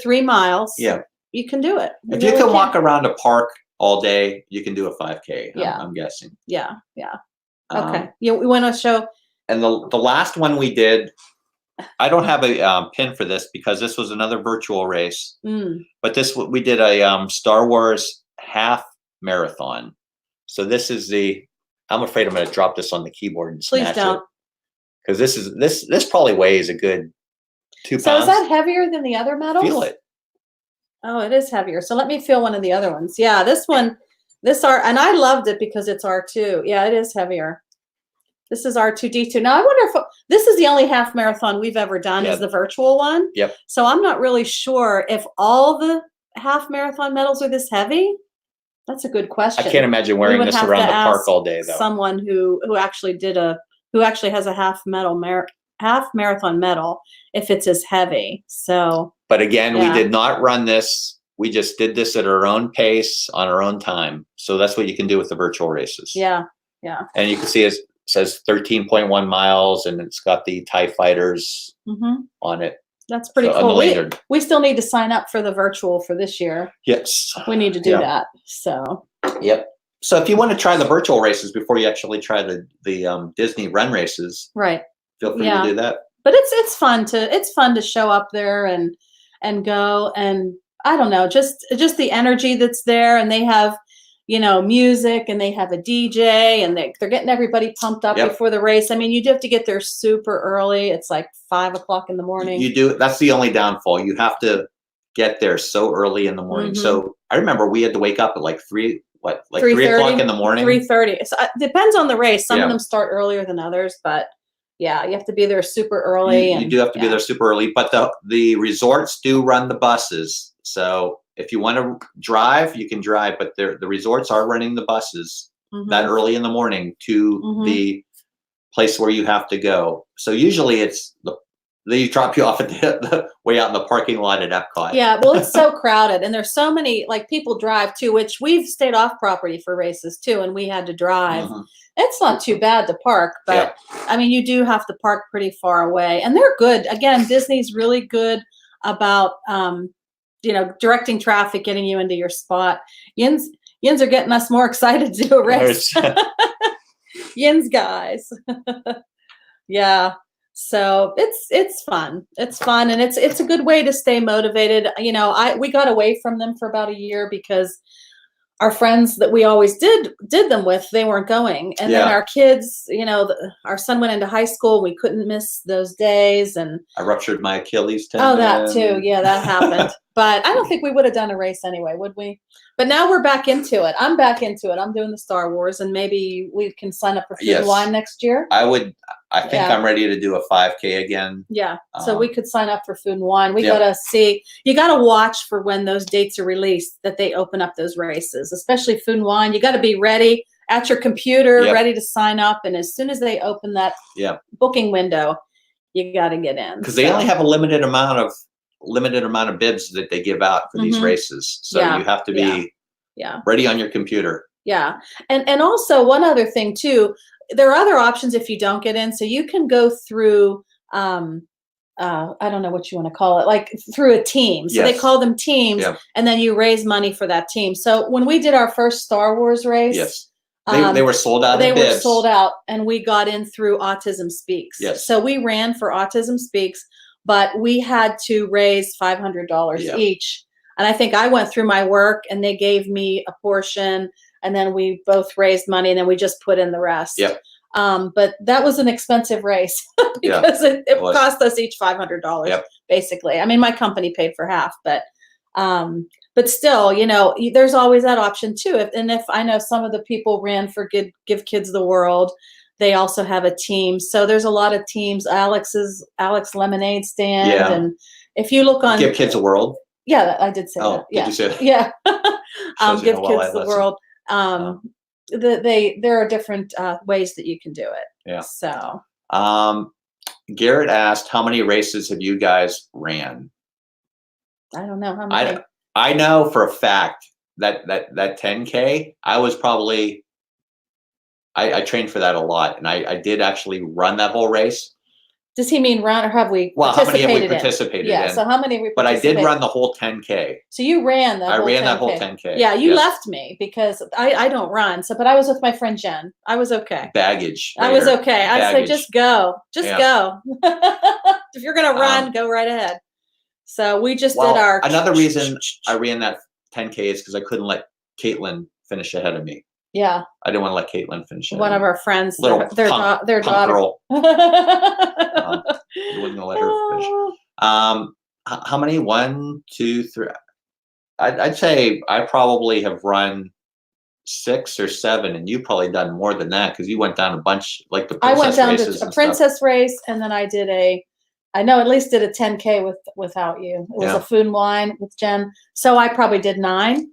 [SPEAKER 1] 3 miles, you can do it.
[SPEAKER 2] If you can walk around a park all day, you can do a 5K. I'm guessing.
[SPEAKER 1] Yeah. Yeah. Okay. We want to show.
[SPEAKER 2] And the last one we did, I don't have a pin for this because this was another virtual race. But we did a Star Wars half marathon. So this is I'm afraid I'm going to drop this on the keyboard and smash it. Because this probably weighs a good 2 pounds.
[SPEAKER 1] So is that heavier than the other medals?
[SPEAKER 2] Feel it.
[SPEAKER 1] Oh, it is heavier. So let me feel one of the other ones. Yeah, this one, and I loved it because it's R2. Yeah, it is heavier. This is R2D2. Now I wonder if this is the only half marathon we've ever done is the virtual one.
[SPEAKER 2] Yep.
[SPEAKER 1] So I'm not really sure if all the half marathon medals are this heavy. That's a good question.
[SPEAKER 2] I can't imagine wearing this around the park all day though.
[SPEAKER 1] Someone who actually has a half marathon medal, if it's as heavy. So. But again,
[SPEAKER 2] we did not run this. We just did this at our own pace on our own time. So that's what you can do with the virtual races.
[SPEAKER 1] Yeah. Yeah.
[SPEAKER 2] And you can see it says 13.1 miles and it's got the TIE fighters on it.
[SPEAKER 1] That's pretty cool. We still need to sign up for the virtual for this year.
[SPEAKER 2] Yes.
[SPEAKER 1] We need to do that. So.
[SPEAKER 2] Yep. So if you want to try the virtual races before you actually try the Disney run races,
[SPEAKER 1] Right.
[SPEAKER 2] feel free to do that.
[SPEAKER 1] But it's fun to show up there and go, and I don't know, just the energy that's there, and they have, you know, music, and they have a DJ, and they're getting everybody pumped up before the race. I mean, you do have to get there super early. It's like 5 o'clock in the morning.
[SPEAKER 2] You do. That's the only downfall. You have to get there so early in the morning. So I remember we had to wake up at like 3 o'clock in the morning.
[SPEAKER 1] 3:30. So it depends on the race. Some of them start earlier than others, but yeah, you have to be there super early.
[SPEAKER 2] You do have to be there super early, but the resorts do run the buses. So if you want to drive, you can drive, but the resorts are running the buses that early in the morning to the place where you have to go. So usually they drop you off at the way out in the parking lot at Epcot.
[SPEAKER 1] Yeah, well, it's so crowded, and there's so many, like, people drive too, which we've stayed off property for races too, and we had to drive. It's not too bad to park, but I mean, you do have to park pretty far away, and they're good. Again, Disney's really good about you know, directing traffic, getting you into your spot. Yins are getting us more excited to do a race. Yins guys. Yeah. So it's fun. It's fun, and it's a good way to stay motivated. You know, we got away from them for about a year because our friends that we always did them with, they weren't going. And then our kids, you know, our son went into high school. We couldn't miss those days. And
[SPEAKER 2] I ruptured my Achilles tendon.
[SPEAKER 1] Oh, that too. Yeah, that happened. But I don't think we would have done a race anyway, would we? But now we're back into it. I'm back into it. I'm doing the Star Wars, and maybe we can sign up for Food and Wine next year.
[SPEAKER 2] I think I'm ready to do a 5K again.
[SPEAKER 1] Yeah. So we could sign up for Food and Wine. We got to see, you got to watch for when those dates are released, that they open up those races, especially Food and Wine. You got to be ready at your computer, ready to sign up. And as soon as they open that booking window, you got to get in.
[SPEAKER 2] Because they only have a limited amount of bibs that they give out for these races. So you have to be ready on your computer.
[SPEAKER 1] Yeah. And also one other thing too, there are other options if you don't get in. So you can go through, I don't know what you want to call it, like through a team. So they call them teams, and then you raise money for that team. So when we did our first Star Wars race,
[SPEAKER 2] they were sold out.
[SPEAKER 1] They were sold out, and we got in through Autism Speaks.
[SPEAKER 2] Yes.
[SPEAKER 1] So we ran for Autism Speaks, but we had to raise $500 each. And I think I went through my work, and they gave me a portion, and then we both raised money, and then we just put in the rest. But that was an expensive race because it cost us each $500 basically. I mean, my company paid for half, but still, you know, there's always that option too. If I know some of the people ran for Give Kids the World, they also have a team. So there's a lot of teams. Alex Lemonade Stand, and if you look on
[SPEAKER 2] Give Kids the World.
[SPEAKER 1] Yeah, I did say that. Yeah.
[SPEAKER 2] Did you say that?
[SPEAKER 1] Yeah. Give Kids the World. There are different ways that you can do it.
[SPEAKER 2] Yeah.
[SPEAKER 1] So.
[SPEAKER 2] Garrett asked, how many races have you guys ran?
[SPEAKER 1] I don't know how many.
[SPEAKER 2] I know for a fact that 10K, I was probably, I trained for that a lot, and I did actually run that whole race.
[SPEAKER 1] Does he mean run, or have we
[SPEAKER 2] how many have we
[SPEAKER 1] in?
[SPEAKER 2] participated in?
[SPEAKER 1] Yeah, so how many have we
[SPEAKER 2] But I did run the whole 10K.
[SPEAKER 1] So you ran that whole 10K.
[SPEAKER 2] I ran that whole 10K.
[SPEAKER 1] Yeah, you left me because I don't run. So, but I was with my friend Jen. I was okay.
[SPEAKER 2] Baggage.
[SPEAKER 1] I was okay. I'd say just go. Just go. If you're going to run, go right ahead. So we just did our...
[SPEAKER 2] Another reason I ran that 10K is because I couldn't let Caitlin finish ahead of me.
[SPEAKER 1] Yeah.
[SPEAKER 2] I didn't want to let Caitlin finish ahead
[SPEAKER 1] One of our friends, their daughter.
[SPEAKER 2] Girl. You wouldn't let her finish. How many? 1, 2, 3. I'd say I probably have run 6 or 7, and you've probably done more than that because you went down a bunch, like the princess races. I went down to
[SPEAKER 1] a princess race, and then I did I know at least did a 10K without you. It was a Food and Wine with Jen. So I probably did 9,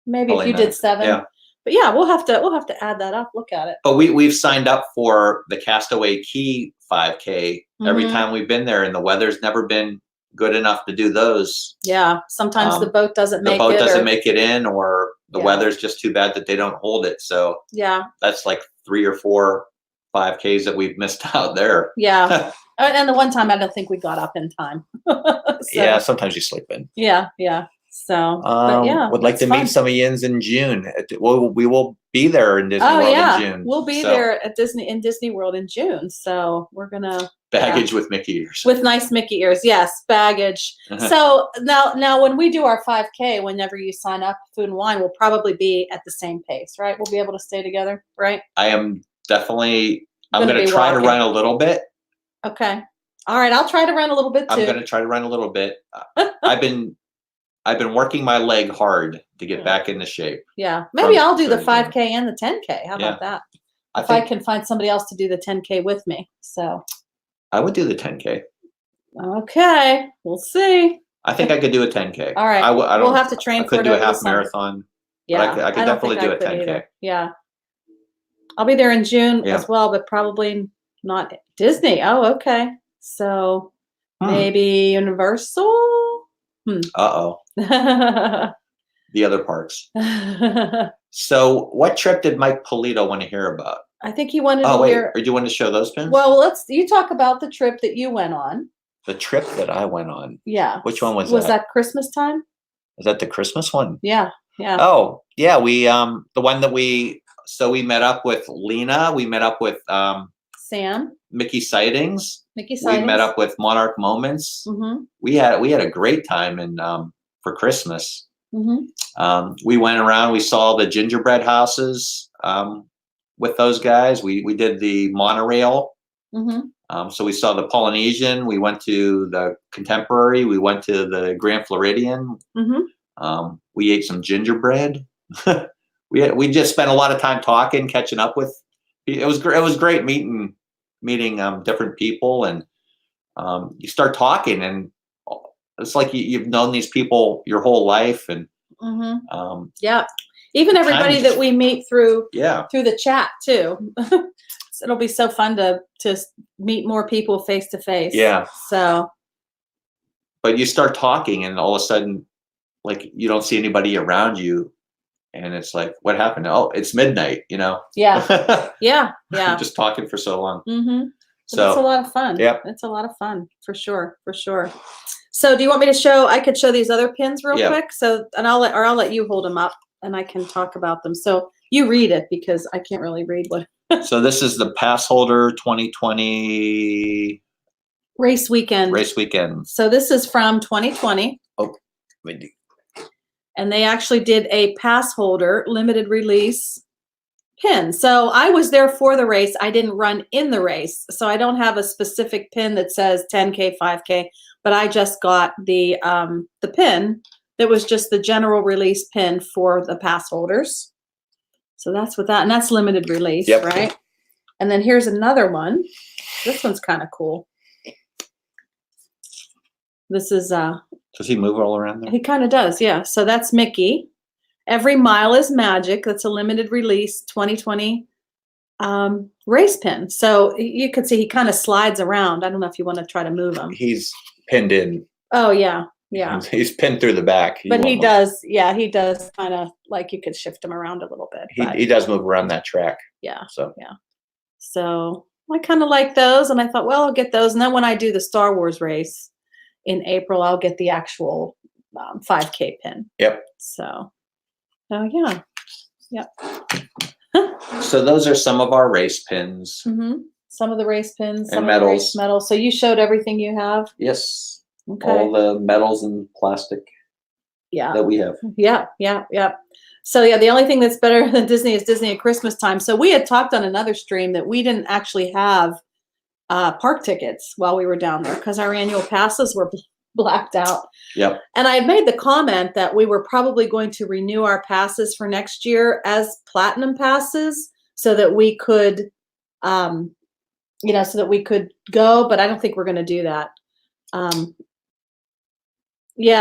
[SPEAKER 1] maybe probably if you 9. Did 7.
[SPEAKER 2] Yeah.
[SPEAKER 1] But yeah, we'll have to add that up. Look at it.
[SPEAKER 2] But we've signed up for the Castaway Key 5K every time we've been there, and the weather's never been good enough to do those.
[SPEAKER 1] Yeah, sometimes the boat doesn't make it.
[SPEAKER 2] The boat doesn't make it in, or the weather's just too bad that they don't hold it. So that's like 3 or 4 5Ks that we've missed out there.
[SPEAKER 1] Yeah. And the one time I don't think we got up in time.
[SPEAKER 2] Yeah, sometimes you sleep in.
[SPEAKER 1] Yeah. So, but yeah,
[SPEAKER 2] would like to meet some of Yins in June. We will be there in Disney
[SPEAKER 1] Oh
[SPEAKER 2] World
[SPEAKER 1] yeah,
[SPEAKER 2] in June.
[SPEAKER 1] we'll be
[SPEAKER 2] So,
[SPEAKER 1] there at Disney World in June. So we're gonna
[SPEAKER 2] baggage with Mickey ears.
[SPEAKER 1] with nice Mickey ears. Yes, baggage. So now when we do our 5K, whenever you sign up, Food and Wine will probably be at the same pace, right? We'll be able to stay together, right?
[SPEAKER 2] I am definitely. I'm
[SPEAKER 1] Gonna
[SPEAKER 2] going to
[SPEAKER 1] be
[SPEAKER 2] try to
[SPEAKER 1] walking.
[SPEAKER 2] run a little bit.
[SPEAKER 1] Okay. All right. I'll try to run a little bit too.
[SPEAKER 2] I'm going to try to run a little bit. I've been working my leg hard to get back into shape.
[SPEAKER 1] Yeah. Maybe I'll do the
[SPEAKER 2] from June.
[SPEAKER 1] 5K and the 10K. How about that? If
[SPEAKER 2] I
[SPEAKER 1] I can find somebody else to do the 10K with me. So
[SPEAKER 2] I would do the 10K.
[SPEAKER 1] okay. We'll see.
[SPEAKER 2] I think I could do a 10K.
[SPEAKER 1] All right.
[SPEAKER 2] I don't,
[SPEAKER 1] we'll have to train
[SPEAKER 2] I
[SPEAKER 1] for
[SPEAKER 2] couldn't
[SPEAKER 1] it
[SPEAKER 2] do a
[SPEAKER 1] over the
[SPEAKER 2] half
[SPEAKER 1] summer.
[SPEAKER 2] marathon.
[SPEAKER 1] Yeah.
[SPEAKER 2] But I could
[SPEAKER 1] don't
[SPEAKER 2] definitely
[SPEAKER 1] think
[SPEAKER 2] do
[SPEAKER 1] I
[SPEAKER 2] a
[SPEAKER 1] could
[SPEAKER 2] 10K.
[SPEAKER 1] either. Yeah. I'll be there in June as well, but probably not Disney. Oh, okay. So maybe Universal?
[SPEAKER 2] Uh-oh. The other parks. So what trip did Mike Polito want to hear about?
[SPEAKER 1] I think he wanted to hear.
[SPEAKER 2] Or do you want to show those pins?
[SPEAKER 1] Well, you talk about the trip that you went on.
[SPEAKER 2] The trip that I went on.
[SPEAKER 1] Yeah.
[SPEAKER 2] Which one was that?
[SPEAKER 1] Was that Christmas time?
[SPEAKER 2] Is that the Christmas one?
[SPEAKER 1] Yeah. Yeah.
[SPEAKER 2] Oh, yeah. We the one that we met up with Lena. We met up with
[SPEAKER 1] Sam.
[SPEAKER 2] Mickey Sightings.
[SPEAKER 1] Mickey Sightings.
[SPEAKER 2] We met up with Monarch Moments.
[SPEAKER 1] Mm-hmm.
[SPEAKER 2] We had a great time for Christmas.
[SPEAKER 1] Mm-hmm.
[SPEAKER 2] We went around. We saw the gingerbread houses with those guys. We did the monorail.
[SPEAKER 1] Mm-hmm.
[SPEAKER 2] So we saw the Polynesian. We went to the Contemporary. We went to the Grand Floridian.
[SPEAKER 1] Mm-hmm.
[SPEAKER 2] We ate some gingerbread. we just spent a lot of time talking, catching up with. It was great meeting different people, and you start talking, and it's like you've known these people your whole life, and
[SPEAKER 1] yeah, even everybody that we meet through the chat too. It'll be so fun to meet more people face to face.
[SPEAKER 2] Yeah.
[SPEAKER 1] So.
[SPEAKER 2] But you start talking, and all of a sudden, like, you don't see anybody around you, and it's like, what happened? Oh, it's midnight. Yeah.
[SPEAKER 1] Yeah.
[SPEAKER 2] Just talking for so long.
[SPEAKER 1] Mm-hmm.
[SPEAKER 2] So
[SPEAKER 1] it's a lot of fun.
[SPEAKER 2] Yep.
[SPEAKER 1] It's a lot of fun for sure. So do you want me to show? I could show these other pins real quick. So, and I'll let you hold them up, and I can talk about them. So you read it because I can't really read what.
[SPEAKER 2] So this is the pass holder 2020
[SPEAKER 1] race weekend. So this is from 2020.
[SPEAKER 2] Oh,
[SPEAKER 1] and they actually did a pass holder limited release pin. So I was there for the race. I didn't run in the race, so I don't have a specific pin that says 10K, 5K. But I just got the pin that was just the general release pin for the pass holders. So that's what that, and that's limited release, right? And then here's another one. This one's kind of cool. This is
[SPEAKER 2] does he move all around there?
[SPEAKER 1] He kind of does, yeah. So that's Mickey. Every Mile is Magic. That's a limited release 2020 race pin. So you could see he kind of slides around. I don't know if you want to try to move him.
[SPEAKER 2] He's pinned in.
[SPEAKER 1] Oh yeah.
[SPEAKER 2] He's pinned through the back.
[SPEAKER 1] But he does, he does kind of like you could shift him around a little bit.
[SPEAKER 2] He does move around that track.
[SPEAKER 1] Yeah.
[SPEAKER 2] So
[SPEAKER 1] So I kind of like those, and I thought, well, I'll get those, and then when I do the Star Wars race in April, I'll get the actual 5K pin.
[SPEAKER 2] Yep.
[SPEAKER 1] So yeah. Yep.
[SPEAKER 2] So those are some of our race pins.
[SPEAKER 1] Mm-hmm. Some of the race pins,
[SPEAKER 2] and medals.
[SPEAKER 1] Of the race medals. So you showed everything you have?
[SPEAKER 2] Yes.
[SPEAKER 1] Okay.
[SPEAKER 2] All the medals and plastic that we have.
[SPEAKER 1] Yeah. So the only thing that's better than Disney is Disney at Christmas time. So we had talked on another stream that we didn't actually have park tickets while we were down there because our annual passes were blacked out.
[SPEAKER 2] Yep.
[SPEAKER 1] And I had made the comment that we were probably going to renew our passes for next year as platinum passes so that we could, so that we could go, but I don't think we're going to do that.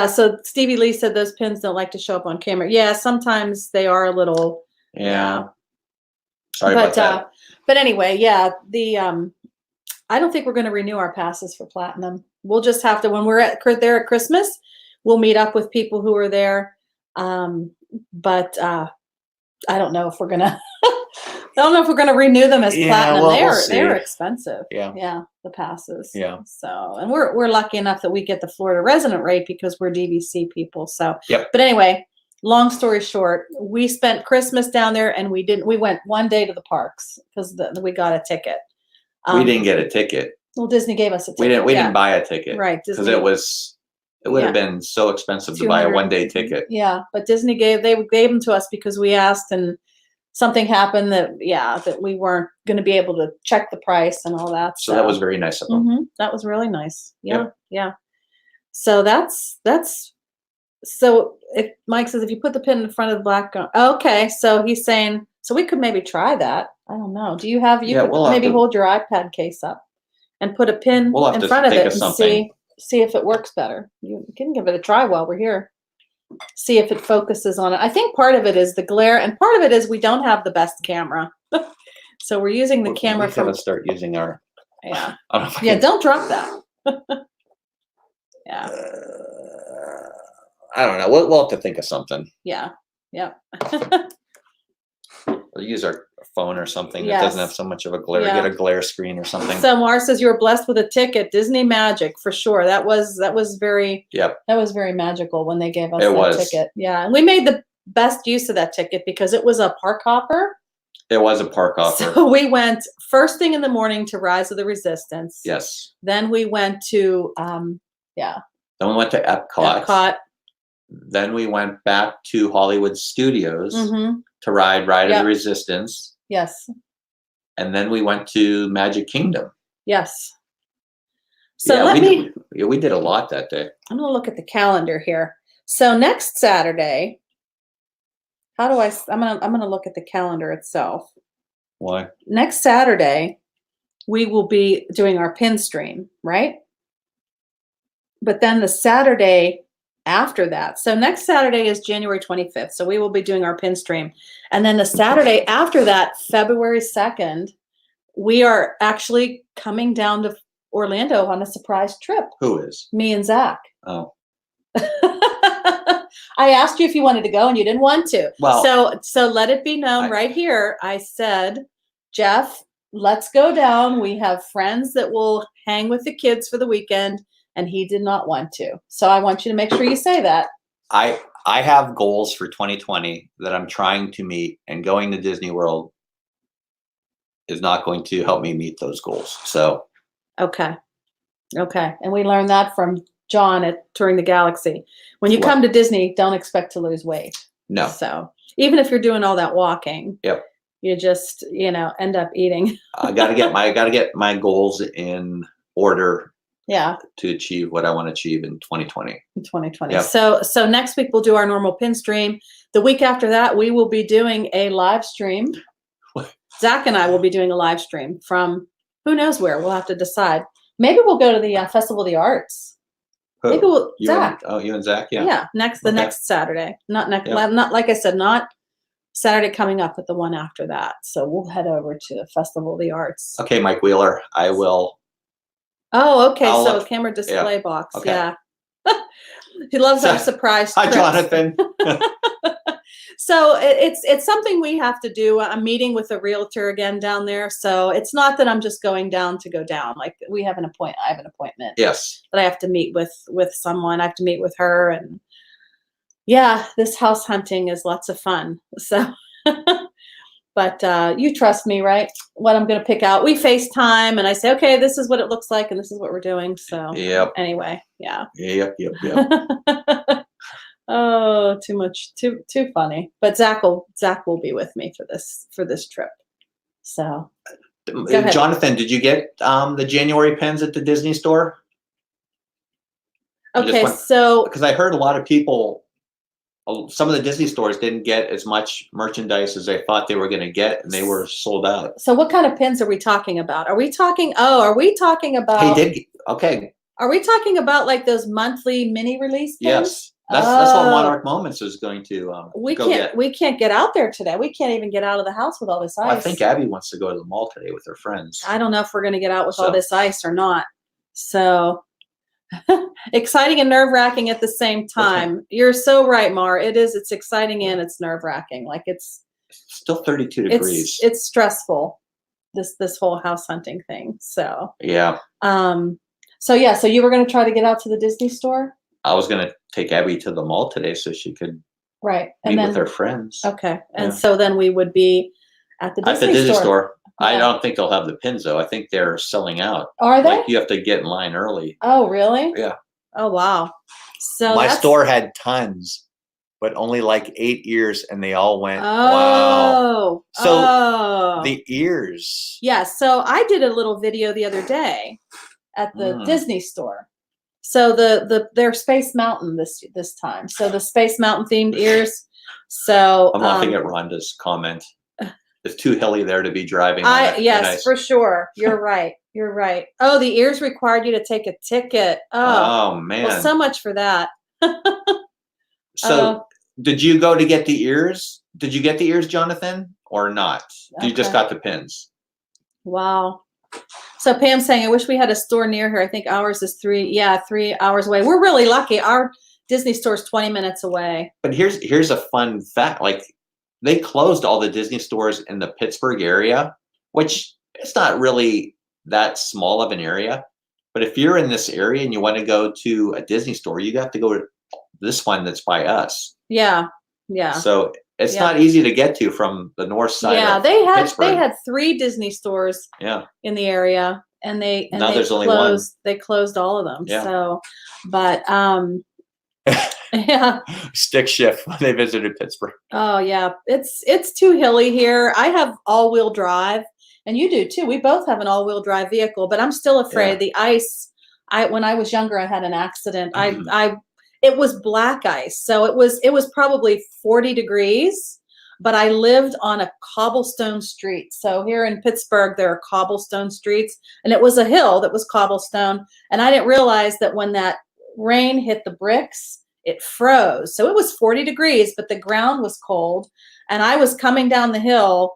[SPEAKER 1] So Stevie Lee said those pins don't like to show up on camera. Yeah, sometimes they are a little.
[SPEAKER 2] Yeah. Sorry about that.
[SPEAKER 1] But anyway, I don't think we're going to renew our passes for platinum. We'll just have to, when we're there at Christmas, we'll meet up with people who are there. But I don't know if we're gonna. I don't know if we're gonna renew them as platinum.
[SPEAKER 2] Well,
[SPEAKER 1] they're expensive.
[SPEAKER 2] Yeah,
[SPEAKER 1] the passes.
[SPEAKER 2] Yeah.
[SPEAKER 1] So, and we're lucky enough that we get the Florida resident rate because we're DVC people. So.
[SPEAKER 2] Yep.
[SPEAKER 1] But anyway, long story short, we spent Christmas down there, and we went one day to the parks because we got a ticket.
[SPEAKER 2] We didn't get a ticket.
[SPEAKER 1] Well, Disney gave us a ticket.
[SPEAKER 2] We didn't buy a ticket.
[SPEAKER 1] Right.
[SPEAKER 2] Because it would have been so expensive to buy a 1-day ticket.
[SPEAKER 1] Yeah, but Disney gave them to us because we asked, and something happened that we weren't going to be able to check the price and all that.
[SPEAKER 2] So that was very nice of them.
[SPEAKER 1] That was really nice. Yeah, yeah. So that's so if Mike says if you put the pin in front of the black, okay. So he's saying so we could maybe try that. I don't know. Do you have could maybe hold your iPad case up and put a pin in front of it and see if it works better. You can give it a try while we're here. See if it focuses on it. I think part of it is the glare, and part of it is we don't have the best camera. So we're using the camera from.
[SPEAKER 2] Let's start using our.
[SPEAKER 1] Yeah. Don't drop that. Yeah.
[SPEAKER 2] I don't know. We'll have to think of something.
[SPEAKER 1] Yeah. Yeah.
[SPEAKER 2] We'll use our phone or something
[SPEAKER 1] Yes.
[SPEAKER 2] that doesn't have so much of a glare.
[SPEAKER 1] Yeah.
[SPEAKER 2] Get a glare screen or something.
[SPEAKER 1] So Mars says you were blessed with a ticket. Disney magic for sure. That was very.
[SPEAKER 2] Yep.
[SPEAKER 1] That was very magical when they gave us
[SPEAKER 2] It
[SPEAKER 1] that
[SPEAKER 2] was.
[SPEAKER 1] ticket. Yeah, and we made the best use of that ticket because it was a park hopper.
[SPEAKER 2] It was a park hopper.
[SPEAKER 1] So we went first thing in the morning to Rise of the Resistance.
[SPEAKER 2] Yes.
[SPEAKER 1] Then we went to
[SPEAKER 2] Then we went to Epcot.
[SPEAKER 1] Epcot.
[SPEAKER 2] Then we went back to Hollywood Studios
[SPEAKER 1] Mm-hmm.
[SPEAKER 2] to ride of the Resistance.
[SPEAKER 1] Yes.
[SPEAKER 2] And then we went to Magic Kingdom.
[SPEAKER 1] Yes. So
[SPEAKER 2] we did a lot that day.
[SPEAKER 1] I'm going to look at the calendar here. So next Saturday, I'm going to look at the calendar itself.
[SPEAKER 2] Why?
[SPEAKER 1] Next Saturday, we will be doing our pin stream, right? But then the Saturday after that, so next Saturday is January 25th. So we will be doing our pin stream. And then the Saturday after that, February 2nd, we are actually coming down to Orlando on a surprise trip.
[SPEAKER 2] Who is?
[SPEAKER 1] Me and Zach.
[SPEAKER 2] Oh.
[SPEAKER 1] I asked you if you wanted to go and you didn't want to.
[SPEAKER 2] Well,
[SPEAKER 1] so let it be known right here. I said, Jeff, let's go down. We have friends that will hang with the kids for the weekend, and he did not want to. So I want you to make sure you say that.
[SPEAKER 2] I have goals for 2020 that I'm trying to meet, and going to Disney World is not going to help me meet those goals. So
[SPEAKER 1] Okay. And we learned that from John at Touring the Galaxy. When you come to Disney, don't expect to lose weight.
[SPEAKER 2] No.
[SPEAKER 1] So even if you're doing all that walking,
[SPEAKER 2] yep,
[SPEAKER 1] you just, end up eating.
[SPEAKER 2] I gotta get my goals in order.
[SPEAKER 1] Yeah.
[SPEAKER 2] To achieve what I want to achieve in 2020.
[SPEAKER 1] In 2020.
[SPEAKER 2] Yep.
[SPEAKER 1] So next week we'll do our normal pin stream. The week after that, we will be doing a live stream. Zach and I will be doing a live stream from who knows where. We'll have to decide. Maybe we'll go to the Festival of the Arts.
[SPEAKER 2] Who?
[SPEAKER 1] Maybe Zach.
[SPEAKER 2] You and Zach, yeah.
[SPEAKER 1] Yeah, next Saturday. Not like I said, not Saturday coming up, but the one after that. So we'll head over to the Festival of the Arts.
[SPEAKER 2] Okay, Mike Wheeler, I will.
[SPEAKER 1] Oh, okay. So camera display box.
[SPEAKER 2] Okay.
[SPEAKER 1] Yeah. He loves our surprise
[SPEAKER 2] Hi,
[SPEAKER 1] trips.
[SPEAKER 2] Jonathan.
[SPEAKER 1] So it's something we have to do. I'm meeting with a realtor again down there. So it's not that I'm just going down to go down. Like I have an appointment.
[SPEAKER 2] Yes.
[SPEAKER 1] That I have to meet with someone. I have to meet with her, and yeah, this house hunting is lots of fun. So, but you trust me, right? What I'm going to pick out. We FaceTime, and I say, okay, this is what it looks like, and this is what we're doing. So
[SPEAKER 2] yep.
[SPEAKER 1] Anyway, yeah.
[SPEAKER 2] Yep.
[SPEAKER 1] Oh, too much, too funny. But Zach will be with me for this trip. So, go ahead.
[SPEAKER 2] Jonathan, did you get the January pins at the Disney store?
[SPEAKER 1] Okay, so
[SPEAKER 2] because I heard a lot of people, some of the Disney stores didn't get as much merchandise as they thought they were going to get, and they were sold out.
[SPEAKER 1] So, what kind of pins are we talking about? Are we talking about?
[SPEAKER 2] Okay.
[SPEAKER 1] Are we talking about like those monthly mini release pins?
[SPEAKER 2] Yes. That's what Monarch Moments is going to
[SPEAKER 1] we can't get out there today. We can't even get out of the house with all this ice.
[SPEAKER 2] Well, I think Abby wants to go to the mall today with her friends.
[SPEAKER 1] I don't know if we're going to get out with all this ice or not. So exciting and nerve-wracking at the same time. Okay. You're so right, Mar. It's exciting and it's nerve-wracking. Like it's
[SPEAKER 2] still 32 degrees.
[SPEAKER 1] It's stressful. This whole house hunting thing. So
[SPEAKER 2] yeah.
[SPEAKER 1] So you were going to try to get out to the Disney store?
[SPEAKER 2] I was going to take Abby to the mall today so she could
[SPEAKER 1] Right.
[SPEAKER 2] meet
[SPEAKER 1] And then,
[SPEAKER 2] with our friends.
[SPEAKER 1] okay. And
[SPEAKER 2] Yeah.
[SPEAKER 1] so then we would be at the
[SPEAKER 2] At the
[SPEAKER 1] Disney
[SPEAKER 2] Disney
[SPEAKER 1] store.
[SPEAKER 2] store. I
[SPEAKER 1] Yeah.
[SPEAKER 2] don't think they'll have the pins though. I think they're selling out.
[SPEAKER 1] Are they?
[SPEAKER 2] Like you have to get in line early.
[SPEAKER 1] Oh, really?
[SPEAKER 2] Yeah.
[SPEAKER 1] Oh, wow. So
[SPEAKER 2] My
[SPEAKER 1] that's,
[SPEAKER 2] store had tons, but only like 8 ears, and they all went, wow.
[SPEAKER 1] oh,
[SPEAKER 2] So
[SPEAKER 1] oh.
[SPEAKER 2] the ears.
[SPEAKER 1] Yeah. So I did a little video the other day at the Disney store. So they're Space Mountain this time. So the Space Mountain themed ears. So
[SPEAKER 2] I'm laughing at Rhonda's comment. It's too hilly there to be driving on it.
[SPEAKER 1] yes, for sure. You're right. You're right. Oh, the ears required you to take a ticket. Oh,
[SPEAKER 2] man.
[SPEAKER 1] Well, so much for that.
[SPEAKER 2] So did you go to get the ears? Did you get the ears, Jonathan, or not? You just got the pins.
[SPEAKER 1] Wow. So Pam's saying, I wish we had a store near here. I think ours is 3 hours away. We're really lucky. Our Disney store is 20 minutes away.
[SPEAKER 2] But here's a fun fact. Like they closed all the Disney stores in the Pittsburgh area, which it's not really that small of an area. But if you're in this area and you want to go to a Disney store, you have to go to this one that's by us.
[SPEAKER 1] Yeah. Yeah.
[SPEAKER 2] So it's not easy to get to from the north side.
[SPEAKER 1] Yeah,
[SPEAKER 2] of
[SPEAKER 1] they
[SPEAKER 2] Pittsburgh.
[SPEAKER 1] had 3 Disney stores in the area, and
[SPEAKER 2] now there's only one.
[SPEAKER 1] They closed all of them.
[SPEAKER 2] Yeah.
[SPEAKER 1] So, but yeah.
[SPEAKER 2] Stick shift when they visited Pittsburgh.
[SPEAKER 1] Oh yeah, it's too hilly here. I have all-wheel drive, and you do too. We both have an all-wheel drive vehicle, but I'm still afraid the ice. When I was younger, I had an accident. It was black ice, so it was probably 40 degrees, but I lived on a cobblestone street. So here in Pittsburgh, there are cobblestone streets, and it was a hill that was cobblestone, and I didn't realize that when that rain hit the bricks, it froze. So it was 40 degrees, but the ground was cold, and I was coming down the hill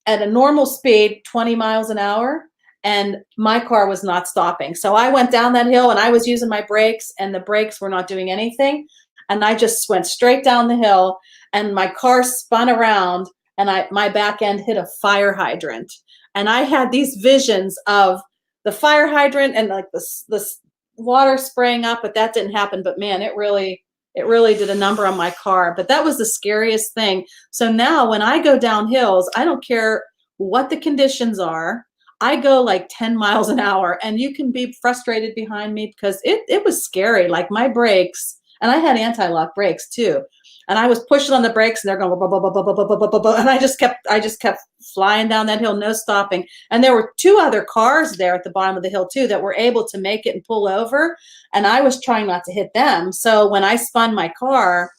[SPEAKER 1] at a normal speed, 20 miles an hour, and my car was not stopping. So I went down that hill and I was using my brakes, and the brakes were not doing anything. And I just went straight down the hill, and my car spun around, and my back end hit a fire hydrant. And I had these visions of the fire hydrant and like this water spraying up, but that didn't happen. But man, it really did a number on my car. But that was the scariest thing. So now when I go down hills, I don't care what the conditions are. I go like 10 miles an hour, and you can be frustrated behind me because it was scary. Like my brakes, and I had anti-lock brakes too. And I was pushing on the brakes, and they're going, blah, blah, blah, blah, blah, blah, blah, blah, and I just kept flying down that hill, no stopping. And there were 2 other cars there at the bottom of the hill too that were able to make it and pull over. And I was trying not to hit them. So when I spun my car,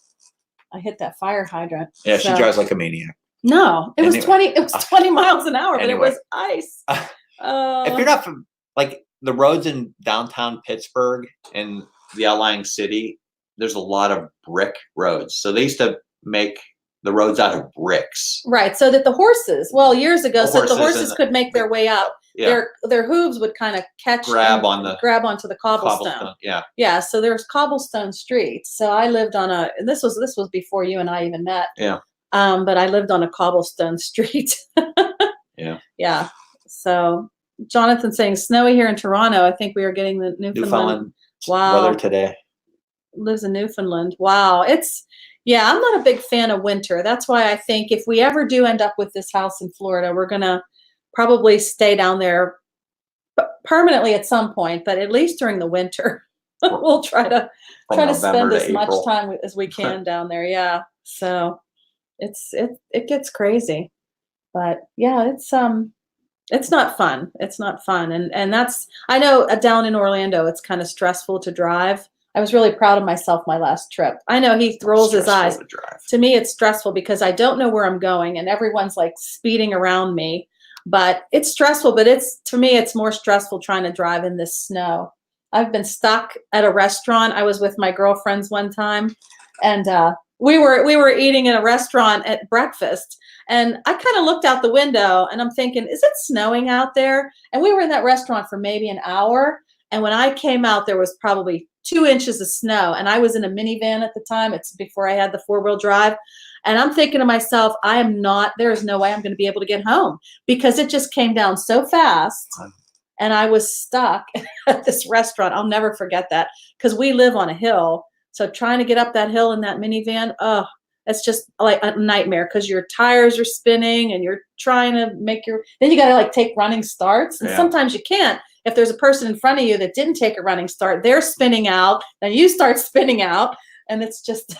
[SPEAKER 1] I hit that fire hydrant.
[SPEAKER 2] Yeah, she drives like a maniac.
[SPEAKER 1] No, it was 20 miles an hour, but it was ice.
[SPEAKER 2] If you're not from like the roads in downtown Pittsburgh and the outlying city, there's a lot of brick roads. So they used to make the roads out of bricks.
[SPEAKER 1] Right. So that the horses, years ago, so the horses could make their way up. Yeah. Their hooves would kind of grab onto the cobblestone.
[SPEAKER 2] Yeah.
[SPEAKER 1] Yeah. So there's cobblestone streets. So I lived on this was before you and I even met.
[SPEAKER 2] Yeah.
[SPEAKER 1] But I lived on a cobblestone street.
[SPEAKER 2] Yeah.
[SPEAKER 1] Yeah. So Jonathan saying snowy here in Toronto. I think we are getting the Newfoundland
[SPEAKER 2] weather today.
[SPEAKER 1] Lives in Newfoundland. Wow. I'm not a big fan of winter. That's why I think if we ever do end up with this house in Florida, we're going to probably stay down there permanently at some point, but at least during the winter, we'll try to spend as much time as we can down there. Yeah. So it gets crazy, but yeah, it's not fun. It's not fun. And that's, I know down in Orlando, it's kind of stressful to drive. I was really proud of myself my last trip. I know he rolls his eyes. To me, it's stressful because I don't know where I'm going, and everyone's like speeding around me. But it's stressful. But to me, it's more stressful trying to drive in this snow. I've been stuck at a restaurant. I was with my girlfriends one time, and we were eating in a restaurant at breakfast. And I kind of looked out the window, and I'm thinking, is it snowing out there? And we were in that restaurant for maybe an hour. And when I came out, there was probably 2 inches of snow, and I was in a minivan at the time. It's before I had the 4-wheel drive. And I'm thinking to myself, there is no way I'm going to be able to get home because it just came down so fast. And I was stuck at this restaurant. I'll never forget that because we live on a hill. So trying to get up that hill in that minivan, It's just like a nightmare because your tires are spinning and you're trying to then you got to like take running starts. And sometimes you can't. If there's a person in front of you that didn't take a running start, they're spinning out, then you start spinning out, and it's just,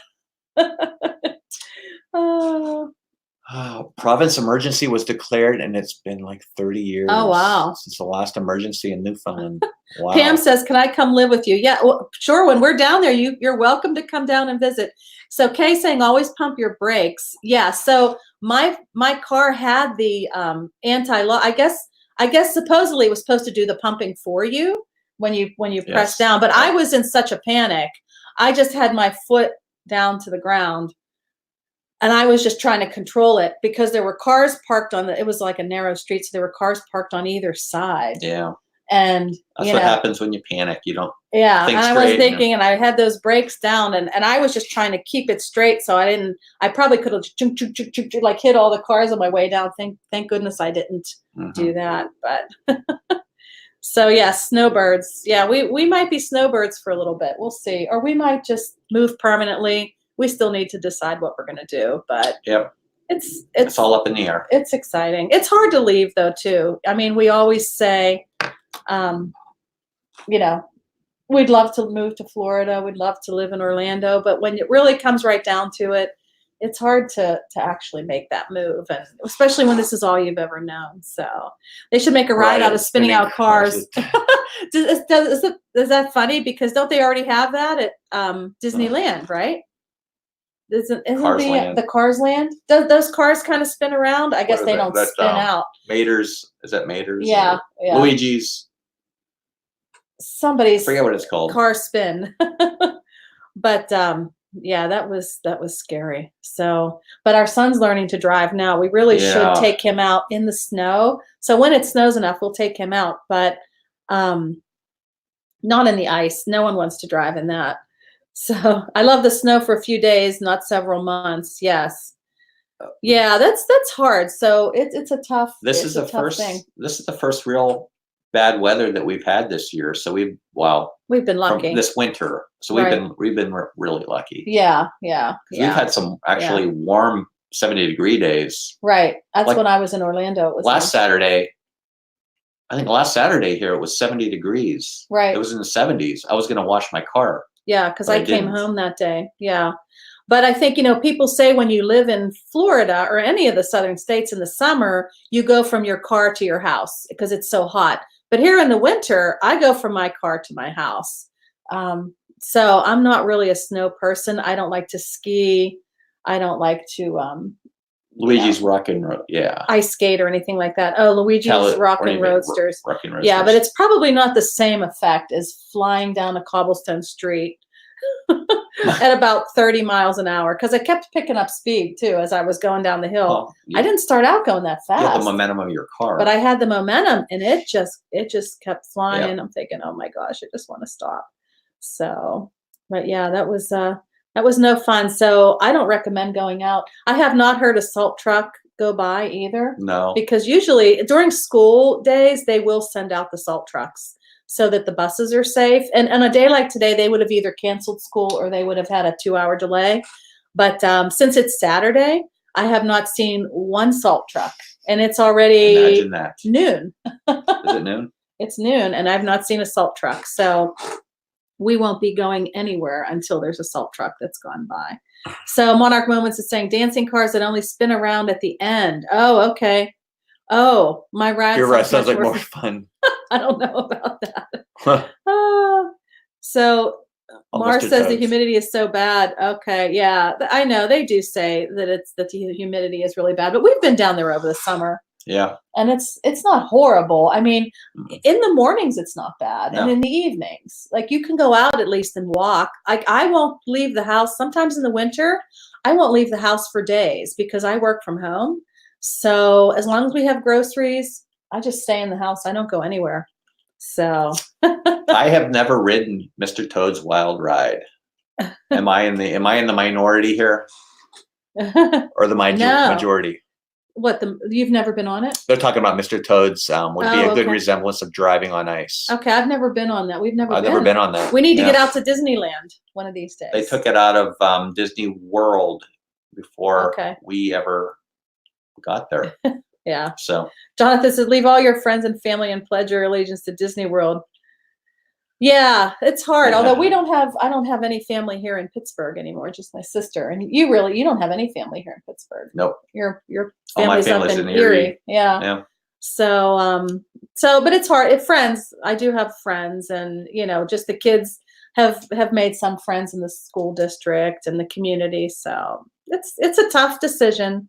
[SPEAKER 2] province emergency was declared, and it's been like 30 years.
[SPEAKER 1] Oh, wow.
[SPEAKER 2] Since the last emergency in Newfoundland. Wow.
[SPEAKER 1] Pam says, can I come live with you? Yeah, well, sure. When we're down there, you're welcome to come down and visit. So Kay's saying always pump your brakes. Yeah. So my car had the anti-lock. I guess supposedly it was supposed to do the pumping for you when you press down. But I was in such a panic. I just had my foot down to the ground. And I was just trying to control it because there were cars parked it was like a narrow street. So there were cars parked on either side.
[SPEAKER 2] Yeah.
[SPEAKER 1] And
[SPEAKER 2] that's what happens when you panic. You don't
[SPEAKER 1] think
[SPEAKER 2] straight.
[SPEAKER 1] I was thinking, and I had those brakes down and I was just trying to keep it straight. So I probably could have like hit all the cars on my way down. Thank goodness I didn't do that. But so yeah, snowbirds. Yeah, we might be snowbirds for a little bit. We'll see. Or we might just move permanently. We still need to decide what we're going to do, but it's
[SPEAKER 2] all up in the air.
[SPEAKER 1] It's exciting. It's hard to leave though, too. I mean, we always say, we'd love to move to Florida. We'd love to live in Orlando, but when it really comes right down to it, it's hard to actually make that move. And especially when this is all you've ever known. So they should make a ride out of spinning out cars. Is that funny? Because don't they already have that at Disneyland, right? Isn't the Cars Land? Those cars kind of spin around? I guess they don't spin out.
[SPEAKER 2] Mater's, is that Mater's?
[SPEAKER 1] Yeah.
[SPEAKER 2] Luigi's.
[SPEAKER 1] Somebody's.
[SPEAKER 2] I forget what it's called.
[SPEAKER 1] Car spin. But yeah, that was scary. So, but our son's learning to drive now. We really should take him out in the snow. So when it snows enough, we'll take him out. But not in the ice. No one wants to drive in that. So I love the snow for a few days, not several months. Yes. Yeah, that's hard. So it's a tough.
[SPEAKER 2] This is the first real bad weather that we've had this year. So we've
[SPEAKER 1] been lucky
[SPEAKER 2] this winter. So we've been really lucky.
[SPEAKER 1] Yeah.
[SPEAKER 2] We've had some actually warm 70-degree days.
[SPEAKER 1] Right. That's like when I was in Orlando. It was
[SPEAKER 2] last Saturday. I think last Saturday here it was 70 degrees.
[SPEAKER 1] Right.
[SPEAKER 2] It was in the 70s. I was going to wash my car.
[SPEAKER 1] Yeah, because I came home that day. Yeah. But I think, people say when you live in Florida or any of the southern states in the summer, you go from your car to your house because it's so hot. But here in the winter, I go from my car to my house. So I'm not really a snow person. I don't like to ski. I don't like to
[SPEAKER 2] Luigi's Rockin' Road,
[SPEAKER 1] ice skate or anything like that. Oh, Luigi's Rockin' Roadsters. Yeah, but it's probably not the same effect as flying down a cobblestone street at about 30 miles an hour because I kept picking up speed too as I was going down the hill. Well, I didn't start out going that fast.
[SPEAKER 2] You had the momentum of your car.
[SPEAKER 1] But I had the momentum and it just kept flying. Yep. I'm thinking, oh my gosh, I just want to stop. So, but yeah, that was no fun. So I don't recommend going out. I have not heard a salt truck go by either.
[SPEAKER 2] No.
[SPEAKER 1] Because usually during school days, they will send out the salt trucks so that the buses are safe. And on a day like today, they would have either canceled school or they would have had a 2-hour delay. But since it's Saturday, I have not seen one salt truck. And it's already noon.
[SPEAKER 2] Is it noon?
[SPEAKER 1] It's noon, and I've not seen a salt truck. So we won't be going anywhere until there's a salt truck that's gone by. So Monarch Moments is saying dancing cars that only spin around at the end. Oh, okay. Oh, my ride.
[SPEAKER 2] Your ride sounds like more fun.
[SPEAKER 1] I don't know about that. So Mars says the humidity is so bad. Okay, yeah, I know they do say that the humidity is really bad, but we've been down there over the summer.
[SPEAKER 2] Yeah.
[SPEAKER 1] And it's not horrible. I mean, in the mornings it's not bad. No. And in the evenings, like you can go out at least and walk. Like I won't leave the house. Sometimes in the winter, I won't leave the house for days because I work from home. So as long as we have groceries, I just stay in the house. I don't go anywhere. So
[SPEAKER 2] I have never ridden Mr. Toad's Wild Ride. Am I in the minority here? Or the majority?
[SPEAKER 1] What, you've never been on it?
[SPEAKER 2] They're talking about Mr. Toad's would be a good resemblance of driving on ice.
[SPEAKER 1] Okay, I've never been on that. I've
[SPEAKER 2] never been on that.
[SPEAKER 1] We need to get out to Disneyland one of these days.
[SPEAKER 2] They took it out of Disney World before
[SPEAKER 1] Okay.
[SPEAKER 2] we ever got there.
[SPEAKER 1] Yeah.
[SPEAKER 2] So
[SPEAKER 1] Jonathan says, leave all your friends and family and pledge your allegiance to Disney World. Yeah, it's hard. Although I don't have any family here in Pittsburgh anymore, just my sister. And you don't have any family here in Pittsburgh.
[SPEAKER 2] nope.
[SPEAKER 1] Your
[SPEAKER 2] All my
[SPEAKER 1] family's up
[SPEAKER 2] family's
[SPEAKER 1] in
[SPEAKER 2] in
[SPEAKER 1] Erie.
[SPEAKER 2] Erie.
[SPEAKER 1] Yeah. So but it's hard. Friends, I do have friends, and just the kids have made some friends in the school district and the community. So it's a tough decision.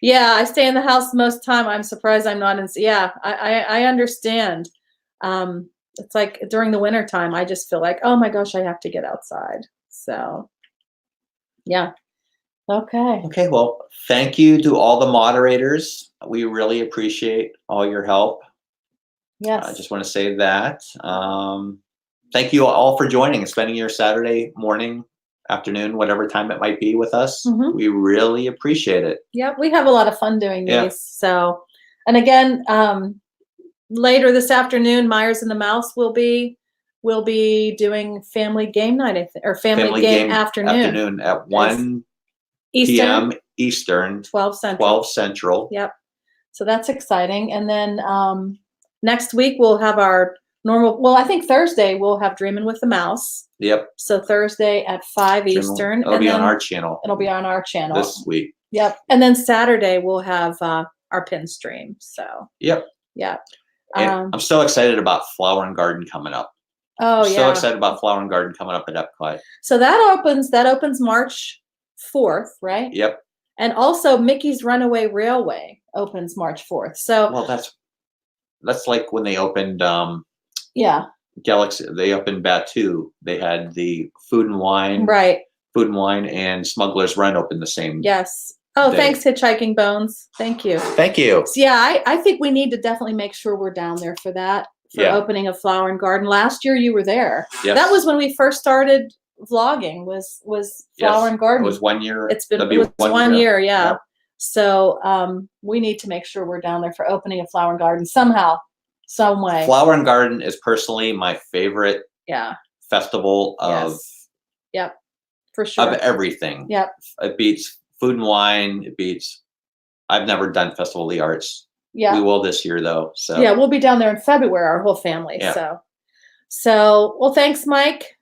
[SPEAKER 1] Yeah, I stay in the house most of the time. I'm surprised I'm not in. Yeah, I understand. It's like during the winter time, I just feel like, oh my gosh, I have to get outside. So yeah. Okay.
[SPEAKER 2] Okay. Well, thank you to all the moderators. We really appreciate all your help.
[SPEAKER 1] Yes.
[SPEAKER 2] I just want to say that. Thank you all for joining and spending your Saturday morning, afternoon, whatever time it might be with us.
[SPEAKER 1] Mhm.
[SPEAKER 2] We really appreciate it.
[SPEAKER 1] Yep, we have a lot of fun doing these.
[SPEAKER 2] Yeah.
[SPEAKER 1] So, and again, later this afternoon, Myers and the Mouse will be doing family game night, or family game afternoon
[SPEAKER 2] at 1
[SPEAKER 1] Eastern,
[SPEAKER 2] p.m. Eastern,
[SPEAKER 1] 12 Central.
[SPEAKER 2] 12 Central.
[SPEAKER 1] Yep. So that's exciting. And then next week we'll have our normal. Well, I think Thursday we'll have Dreamin' with the Mouse.
[SPEAKER 2] Yep.
[SPEAKER 1] So Thursday at 5 Eastern.
[SPEAKER 2] It'll be on our channel.
[SPEAKER 1] It'll be on our channel
[SPEAKER 2] this week.
[SPEAKER 1] Yep. And then Saturday we'll have our pin stream. So.
[SPEAKER 2] Yep.
[SPEAKER 1] Yeah.
[SPEAKER 2] And I'm so excited about Flower and Garden coming up.
[SPEAKER 1] Oh,
[SPEAKER 2] I'm
[SPEAKER 1] yeah.
[SPEAKER 2] so excited about Flower and Garden coming up at Epcot.
[SPEAKER 1] So that opens March 4th, right?
[SPEAKER 2] Yep.
[SPEAKER 1] And also Mickey's Runaway Railway opens March 4th. So
[SPEAKER 2] well, that's like when they opened
[SPEAKER 1] yeah.
[SPEAKER 2] Galaxy. They opened Batu. They had the Food and Wine.
[SPEAKER 1] Right.
[SPEAKER 2] Food and Wine and Smuggler's Run open the same.
[SPEAKER 1] Yes. Oh,
[SPEAKER 2] day.
[SPEAKER 1] Thanks, Hitchhiking Bones. Thank you.
[SPEAKER 2] Thank you.
[SPEAKER 1] So, yeah, I think we need to definitely make sure we're down there for that, for opening of Flower and Garden. Last year you were there.
[SPEAKER 2] Yes.
[SPEAKER 1] That was when we first started vlogging, was Flower and Garden.
[SPEAKER 2] It was 1 year.
[SPEAKER 1] It was 1 year, yeah. So we need to make sure we're down there for opening of Flower and Garden somehow, some way.
[SPEAKER 2] Flower and Garden is personally my favorite festival of
[SPEAKER 1] Yep, for sure.
[SPEAKER 2] Of everything.
[SPEAKER 1] Yep.
[SPEAKER 2] It beats Food and Wine. It beats. I've never done Festival of the Arts.
[SPEAKER 1] Yeah.
[SPEAKER 2] We will this year though. So
[SPEAKER 1] yeah, we'll be down there in February, our whole family.
[SPEAKER 2] Yeah.
[SPEAKER 1] So well, thanks, Mike.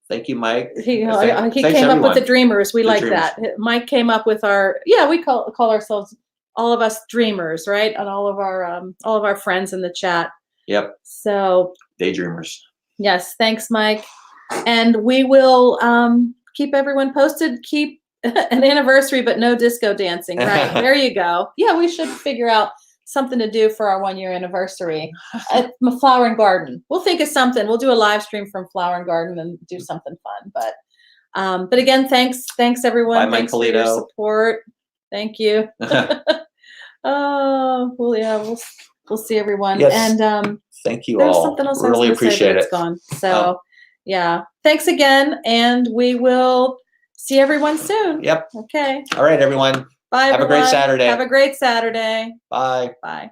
[SPEAKER 2] Thank you, Mike.
[SPEAKER 1] He came up with the Dreamers. We like
[SPEAKER 2] Dreamers.
[SPEAKER 1] that. Mike came up with we call ourselves, all of us, Dreamers, right? And all of our friends in the chat.
[SPEAKER 2] Yep.
[SPEAKER 1] So
[SPEAKER 2] Daydreamers.
[SPEAKER 1] Yes, thanks, Mike. And we will keep everyone posted. Keep an anniversary, but no disco dancing. Right. There you go. Yeah, we should figure out something to do for our 1 year anniversary at Flower and Garden. We'll think of something. We'll do a live stream from Flower and Garden and do something fun. But again, thanks everyone.
[SPEAKER 2] Bye,
[SPEAKER 1] thanks for your support. Thank you. Oh, well, yeah, we'll see everyone.
[SPEAKER 2] Yes.
[SPEAKER 1] And
[SPEAKER 2] thank you
[SPEAKER 1] there's
[SPEAKER 2] all.
[SPEAKER 1] something else
[SPEAKER 2] Really
[SPEAKER 1] I was gonna say,
[SPEAKER 2] appreciate
[SPEAKER 1] but
[SPEAKER 2] it.
[SPEAKER 1] it's gone. So yeah, thanks again, and we will see everyone soon.
[SPEAKER 2] Yep.
[SPEAKER 1] Okay.
[SPEAKER 2] All right, everyone.
[SPEAKER 1] Bye.
[SPEAKER 2] Have a great Saturday.
[SPEAKER 1] Have a great Saturday.
[SPEAKER 2] Bye.
[SPEAKER 1] Bye.